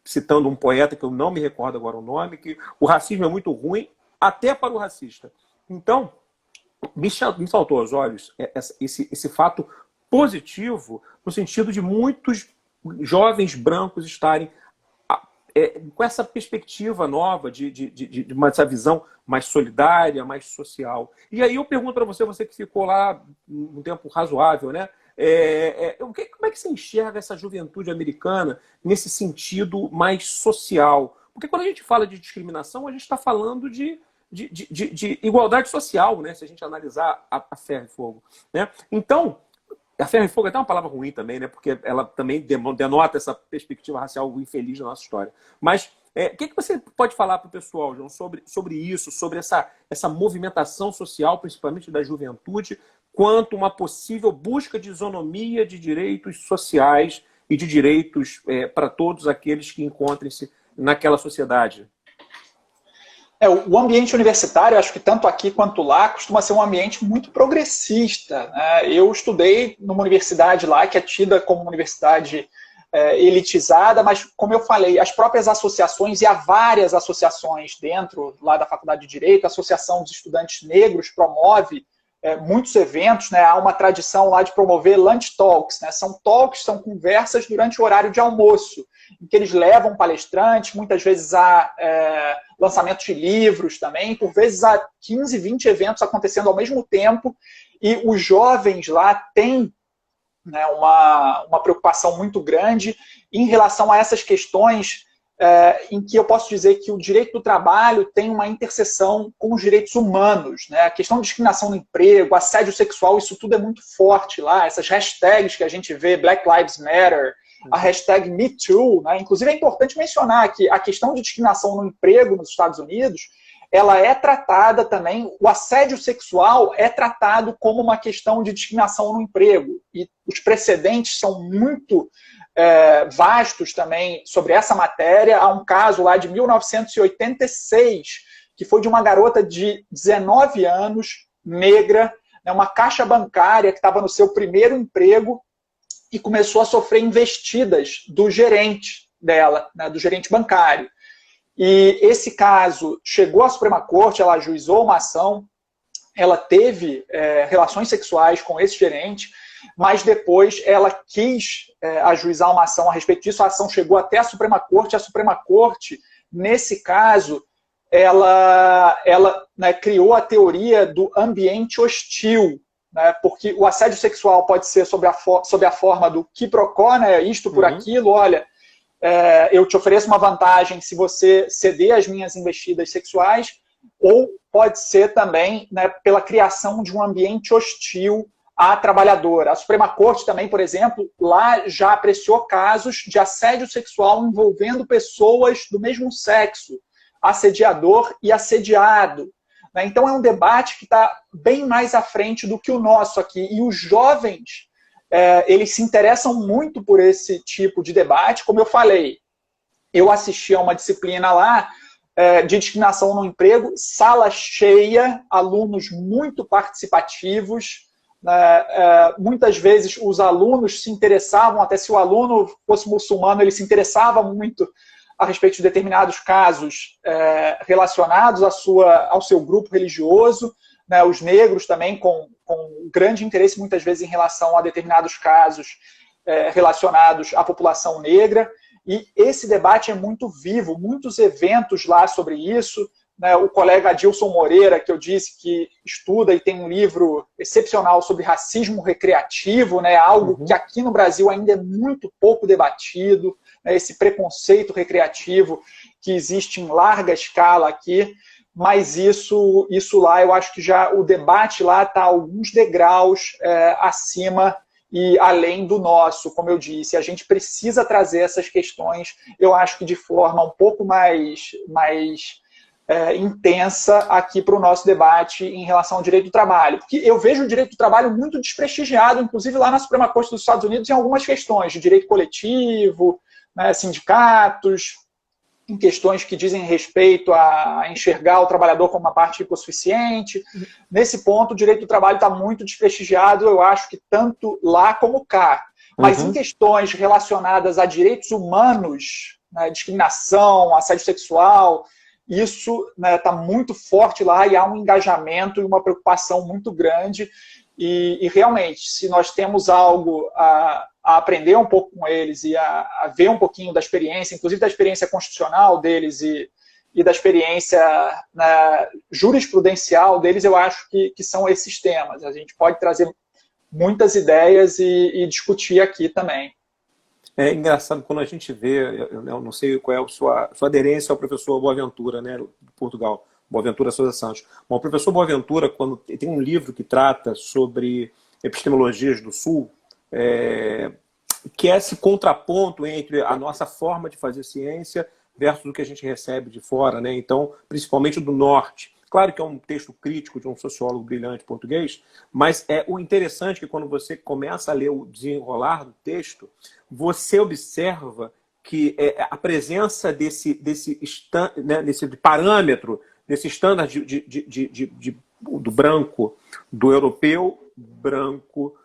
S1: citando um poeta que eu não me recordo agora o nome, que o racismo é muito ruim até para o racista. Então, me saltou aos olhos esse fato positivo, no sentido de muitos jovens brancos estarem com essa perspectiva nova de essa visão mais solidária, mais social. E aí eu pergunto para você que ficou lá um tempo razoável, né? Como é que você enxerga essa juventude americana nesse sentido mais social? Porque quando a gente fala de discriminação, a gente está falando de igualdade social, né? Se a gente analisar a ferro e fogo, né? Então, a ferro e fogo é até uma palavra ruim também, né? Porque ela também denota essa perspectiva racial infeliz da nossa história. Mas o que você pode falar para o pessoal, João, sobre isso, sobre essa movimentação social, principalmente da juventude, quanto uma possível busca de isonomia de direitos sociais e de direitos para todos aqueles que encontrem-se naquela sociedade?
S2: O ambiente universitário, acho que tanto aqui quanto lá, costuma ser um ambiente muito progressista, né? Eu estudei numa universidade lá, que é tida como uma universidade elitizada, mas, como eu falei, as próprias associações, e há várias associações dentro lá da Faculdade de Direito, a Associação dos Estudantes Negros promove muitos eventos, né? Há uma tradição lá de promover lunch talks, né? São conversas durante o horário de almoço, em que eles levam palestrantes, muitas vezes há lançamentos de livros também, por vezes há 15, 20 eventos acontecendo ao mesmo tempo, e os jovens lá têm, né, uma preocupação muito grande em relação a essas questões em que eu posso dizer que o direito do trabalho tem uma interseção com os direitos humanos, né? A questão de discriminação no emprego, assédio sexual, isso tudo é muito forte lá, essas hashtags que a gente vê, Black Lives Matter, a hashtag MeToo, né? Inclusive é importante mencionar que a questão de discriminação no emprego nos Estados Unidos, ela é tratada também, o assédio sexual é tratado como uma questão de discriminação no emprego, e os precedentes são muito vastos também sobre essa matéria. Há um caso lá de 1986, que foi de uma garota de 19 anos, negra, né, uma caixa bancária que estava no seu primeiro emprego e começou a sofrer investidas do gerente dela, né, do gerente bancário. E esse caso chegou à Suprema Corte, ela ajuizou uma ação, ela teve relações sexuais com esse gerente, mas depois ela quis ajuizar uma ação a respeito disso, a ação chegou até a Suprema Corte, nesse caso, ela né, criou a teoria do ambiente hostil, né, porque o assédio sexual pode ser sob a forma do quiprocó, né, isto por aquilo, olha, eu te ofereço uma vantagem se você ceder às minhas investidas sexuais, ou pode ser também, né, pela criação de um ambiente hostil à trabalhadora. A Suprema Corte também, por exemplo, lá já apreciou casos de assédio sexual envolvendo pessoas do mesmo sexo, assediador e assediado. Então é um debate que está bem mais à frente do que o nosso aqui. E os jovens, eles se interessam muito por esse tipo de debate. Como eu falei, eu assisti a uma disciplina lá de discriminação no emprego, sala cheia, alunos muito participativos. Muitas vezes os alunos se interessavam, até se o aluno fosse muçulmano, ele se interessava muito a respeito de determinados casos relacionados ao seu grupo religioso, né, os negros também com grande interesse, muitas vezes, em relação a determinados casos relacionados à população negra. E esse debate é muito vivo, muitos eventos lá sobre isso. Né, o colega Adilson Moreira, que eu disse que estuda e tem um livro excepcional sobre racismo recreativo, né, algo que aqui no Brasil ainda é muito pouco debatido, né, esse preconceito recreativo que existe em larga escala aqui, mas isso lá, eu acho que já o debate lá está alguns degraus acima e além do nosso, como eu disse. A gente precisa trazer essas questões, eu acho que de forma um pouco mais intensa aqui para o nosso debate em relação ao direito do trabalho. Porque eu vejo o direito do trabalho muito desprestigiado, inclusive lá na Suprema Corte dos Estados Unidos, em algumas questões de direito coletivo, né, sindicatos, em questões que dizem respeito a enxergar o trabalhador como uma parte hipossuficiente. Nesse ponto, o direito do trabalho está muito desprestigiado, eu acho que tanto lá como cá. Mas em questões relacionadas a direitos humanos, né, discriminação, assédio sexual, isso está muito forte lá e há um engajamento e uma preocupação muito grande. E realmente, se nós temos algo a aprender um pouco com eles e a ver um pouquinho da experiência, inclusive da experiência constitucional deles e da experiência jurisprudencial deles, eu acho que são esses temas. A gente pode trazer muitas ideias e discutir aqui também.
S1: É engraçado quando a gente vê, eu não sei qual é a sua aderência ao professor Boaventura, né, de Portugal, Boaventura Sousa Santos. Bom, o professor Boaventura, quando tem um livro que trata sobre epistemologias do Sul, que é esse contraponto entre a nossa forma de fazer ciência versus o que a gente recebe de fora, né? Então, principalmente do Norte. Claro que é um texto crítico de um sociólogo brilhante português, mas o interessante é que quando você começa a ler o desenrolar do texto, você observa que a presença desse parâmetro, desse estándar do branco, do europeu branco,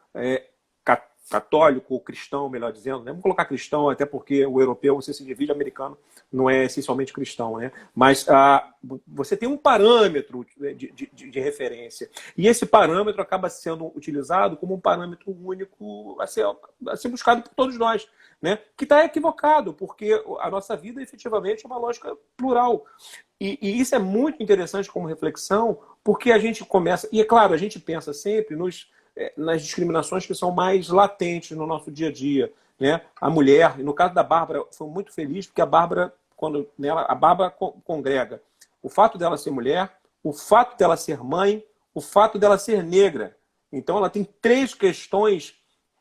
S1: católico ou cristão, melhor dizendo, né? Vamos colocar cristão, até porque o europeu, você se divide, o americano não é essencialmente cristão, né? Mas você tem um parâmetro de referência. E esse parâmetro acaba sendo utilizado como um parâmetro único a ser buscado por todos nós, né? Que está equivocado, porque a nossa vida efetivamente é uma lógica plural. E isso é muito interessante como reflexão, porque a gente começa... E é claro, a gente pensa sempre nas discriminações que são mais latentes no nosso dia a dia, né? A mulher, e no caso da Bárbara, foi muito feliz, porque a Bárbara, a Bárbara congrega o fato dela ser mulher, o fato dela ser mãe, o fato dela ser negra. Então ela tem 3 questões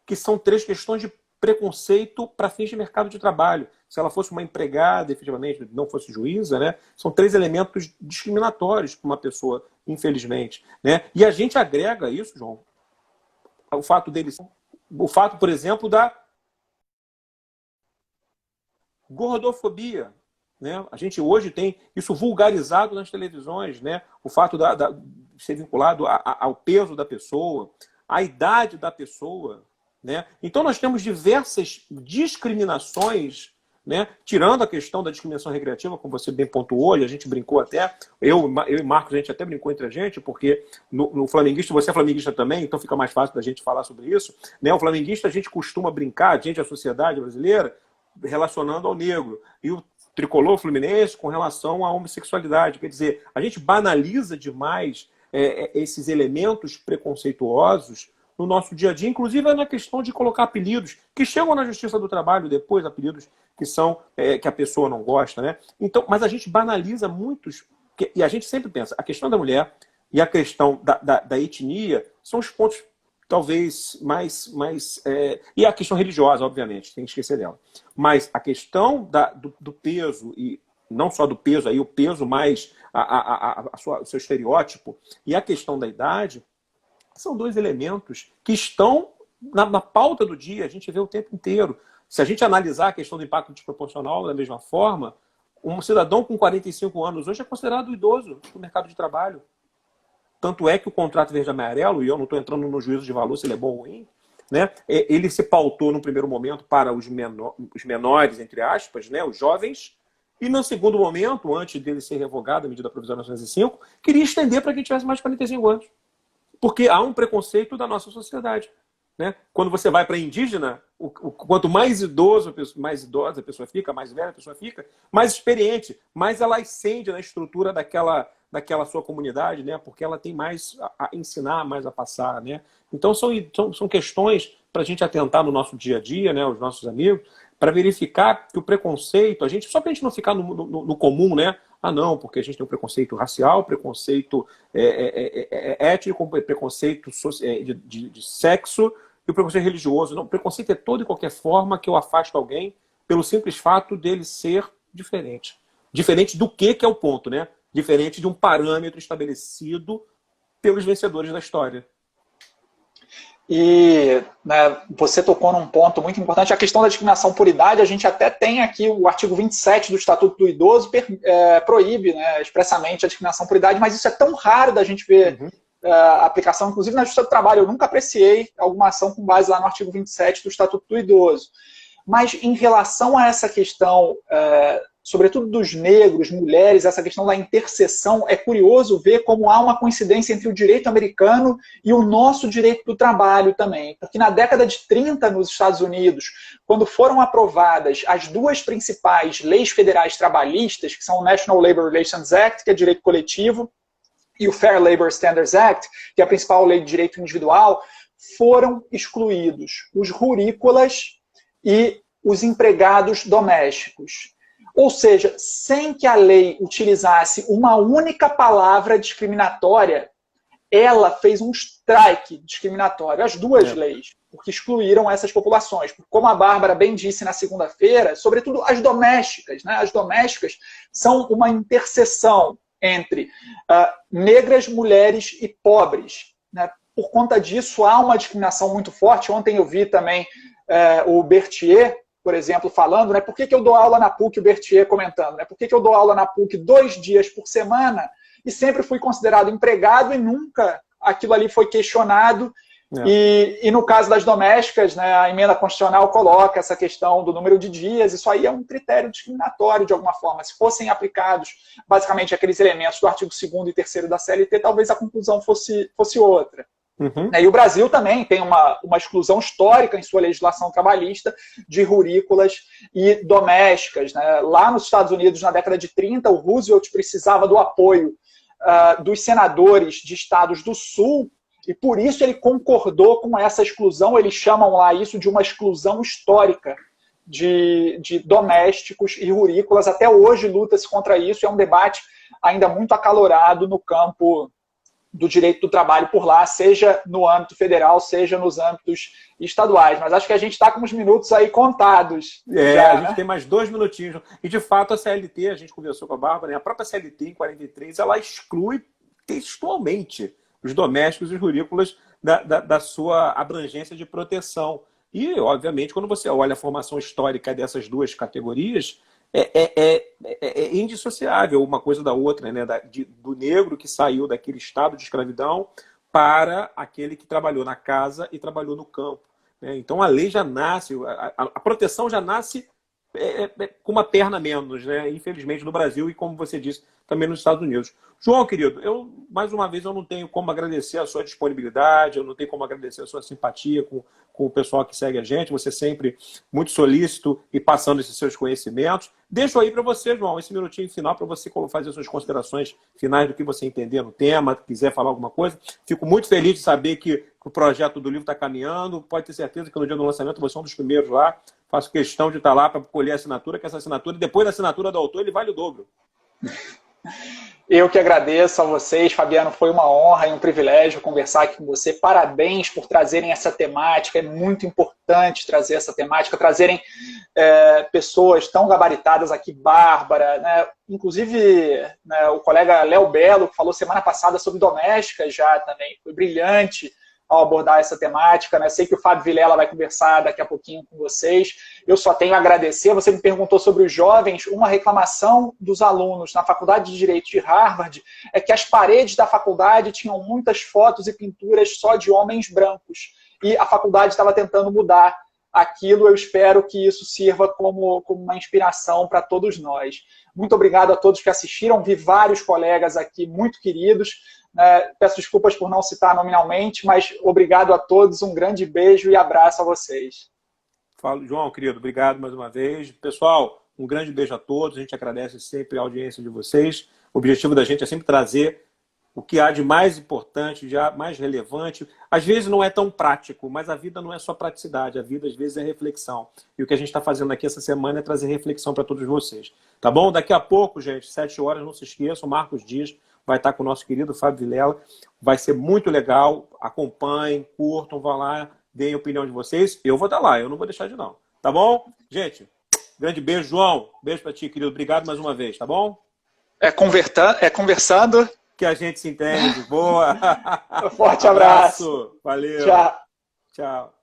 S1: que são 3 questões de preconceito para fins de mercado de trabalho. Se ela fosse uma empregada, efetivamente, não fosse juíza, né? São 3 elementos discriminatórios para uma pessoa, infelizmente, né? E a gente agrega isso, João, o fato deles, o fato, por exemplo, da gordofobia, né? A gente hoje tem isso vulgarizado nas televisões, né? O fato de ser vinculado ao peso da pessoa, à idade da pessoa, né? Então nós temos diversas discriminações, né? Tirando a questão da discriminação recreativa, como você bem pontuou, e a gente brincou até, eu e Marcos, a gente até brincou entre a gente, porque no flamenguista, você é flamenguista também, então fica mais fácil da gente falar sobre isso, né? O flamenguista, a gente costuma brincar, a sociedade brasileira, relacionando ao negro, e o tricolor fluminense com relação à homossexualidade. Quer dizer, a gente banaliza demais esses elementos preconceituosos no nosso dia a dia, inclusive na questão de colocar apelidos que chegam na Justiça do Trabalho depois, apelidos que são que a pessoa não gosta, né? Então, mas a gente banaliza muitos, e a gente sempre pensa, a questão da mulher e a questão da etnia são os pontos talvez mais e a questão religiosa, obviamente, tem que esquecer dela. Mas a questão do peso, e não só do peso, aí o peso mais o seu estereótipo, e a questão da idade, são 2 elementos que estão na pauta do dia, a gente vê o tempo inteiro. Se a gente analisar a questão do impacto desproporcional da mesma forma, um cidadão com 45 anos hoje é considerado idoso no mercado de trabalho. Tanto é que o contrato verde e amarelo, e eu não estou entrando no juízo de valor se ele é bom ou ruim, né? Ele se pautou no primeiro momento para os menores, entre aspas, né? Os jovens, e no segundo momento, antes dele ser revogado, a medida provisória 905, queria estender para quem tivesse mais de 45 anos. Porque há um preconceito da nossa sociedade, né? Quando você vai para indígena, quanto mais idosa a pessoa fica, mais velha a pessoa fica, mais experiente, mais ela ascende na estrutura daquela sua comunidade, né? Porque ela tem mais a ensinar, mais a passar, né? Então são questões para a gente atentar no nosso dia a dia, né? Os nossos amigos, para verificar que o preconceito, só para a gente não ficar no comum, né? Ah, não, porque a gente tem um preconceito racial, preconceito étnico, preconceito de sexo e o preconceito religioso. Não, o preconceito é toda e qualquer forma que eu afasto alguém pelo simples fato dele ser diferente. Diferente do que é o ponto, né? Diferente de um parâmetro estabelecido pelos vencedores da história.
S2: E né, você tocou num ponto muito importante, a questão da discriminação por idade. A gente até tem aqui o artigo 27 do Estatuto do Idoso, proíbe, né, expressamente a discriminação por idade, mas isso é tão raro da gente ver a aplicação, inclusive na Justiça do Trabalho. Eu nunca apreciei alguma ação com base lá no artigo 27 do Estatuto do Idoso. Mas em relação a essa questão, sobretudo dos negros, mulheres, essa questão da interseção, é curioso ver como há uma coincidência entre o direito americano e o nosso direito do trabalho também. Porque na década de 30, nos Estados Unidos, quando foram aprovadas as 2 principais leis federais trabalhistas, que são o National Labor Relations Act, que é direito coletivo, e o Fair Labor Standards Act, que é a principal lei de direito individual, foram excluídos os rurícolas e os empregados domésticos. Ou seja, sem que a lei utilizasse uma única palavra discriminatória, ela fez um strike discriminatório, as 2 leis, porque excluíram essas populações. Como a Bárbara bem disse na segunda-feira, sobretudo as domésticas, né? As domésticas são uma interseção entre negras, mulheres e pobres, né? Por conta disso, há uma discriminação muito forte. Ontem eu vi também o Berthier, por exemplo, falando, né, por que eu dou aula na PUC, o Berthier comentando, né, por que eu dou aula na PUC 2 dias por semana e sempre fui considerado empregado e nunca aquilo ali foi questionado. E no caso das domésticas, né, a emenda constitucional coloca essa questão do número de dias. Isso aí é um critério discriminatório de alguma forma. Se fossem aplicados basicamente aqueles elementos do artigo 2º e 3º da CLT, talvez a conclusão fosse outra. Uhum. E o Brasil também tem uma exclusão histórica em sua legislação trabalhista de rurícolas e domésticas, né? Lá nos Estados Unidos, na década de 30, o Roosevelt precisava do apoio dos senadores de estados do Sul, e por isso ele concordou com essa exclusão. Eles chamam lá isso de uma exclusão histórica de domésticos e rurícolas. Até hoje luta-se contra isso, é um debate ainda muito acalorado no campo do direito do trabalho por lá, seja no âmbito federal, seja nos âmbitos estaduais. Mas acho que a gente está com uns minutos aí contados.
S1: A gente tem mais 2 minutinhos. E, de fato, a CLT, a gente conversou com a Bárbara, né? A própria CLT, em 43, ela exclui textualmente os domésticos e os rurícolas da sua abrangência de proteção. E, obviamente, quando você olha a formação histórica dessas duas categorias, é indissociável uma coisa da outra, né? Do negro que saiu daquele estado de escravidão para aquele que trabalhou na casa e trabalhou no campo, né? Então a lei já nasce, a proteção já nasce com uma perna menos, né? Infelizmente no Brasil e, como você disse, também nos Estados Unidos. João, querido, mais uma vez eu não tenho como agradecer a sua disponibilidade, eu não tenho como agradecer a sua simpatia com o pessoal que segue a gente. Você sempre muito solícito e passando esses seus conhecimentos. Deixo aí para você, João, esse minutinho final para você fazer suas considerações finais do que você entender no tema, quiser falar alguma coisa. Fico muito feliz de saber que o projeto do livro está caminhando. Pode ter certeza que no dia do lançamento você é um dos primeiros lá. Faço questão de estar lá para colher a assinatura, que essa assinatura, depois da assinatura do autor, ele vale o dobro.
S2: Eu que agradeço a vocês, Fabiano, foi uma honra e um privilégio conversar aqui com você. Parabéns por trazerem essa temática, é muito importante trazer essa temática, trazerem pessoas tão gabaritadas aqui, Bárbara, né? Inclusive, né, o colega Léo Belo, que falou semana passada sobre domésticas já também, foi brilhante ao abordar essa temática, né? Sei que o Fábio Vilela vai conversar daqui a pouquinho com vocês. Eu só tenho a agradecer. Você me perguntou sobre os jovens. Uma reclamação dos alunos na Faculdade de Direito de Harvard é que as paredes da faculdade tinham muitas fotos e pinturas só de homens brancos. E a faculdade estava tentando mudar aquilo. Eu espero que isso sirva como uma inspiração para todos nós. Muito obrigado a todos que assistiram. Vi vários colegas aqui muito queridos. Peço desculpas por não citar nominalmente, mas obrigado a todos, um grande beijo e abraço a vocês.
S1: João, querido, obrigado mais uma vez. Pessoal, um grande beijo a todos, a gente agradece sempre a audiência de vocês. O objetivo da gente é sempre trazer o que há de mais importante, de mais relevante. Às vezes não é tão prático, mas a vida não é só praticidade, a vida às vezes é reflexão. E o que a gente está fazendo aqui essa semana é trazer reflexão para todos vocês. Tá bom? Daqui a pouco, gente, 7 horas, não se esqueçam, Marcos Dias vai estar com o nosso querido Fábio Vilela. Vai ser muito legal. Acompanhem, curtam, vão lá, deem a opinião de vocês. Eu vou estar lá, eu não vou deixar de não. Tá bom? Gente, grande beijo, João. Beijo para ti, querido. Obrigado mais uma vez, tá bom?
S2: Conversando
S1: que a gente se entende. Boa!
S2: Um forte abraço.
S1: Valeu.
S2: Tchau.
S1: Tchau.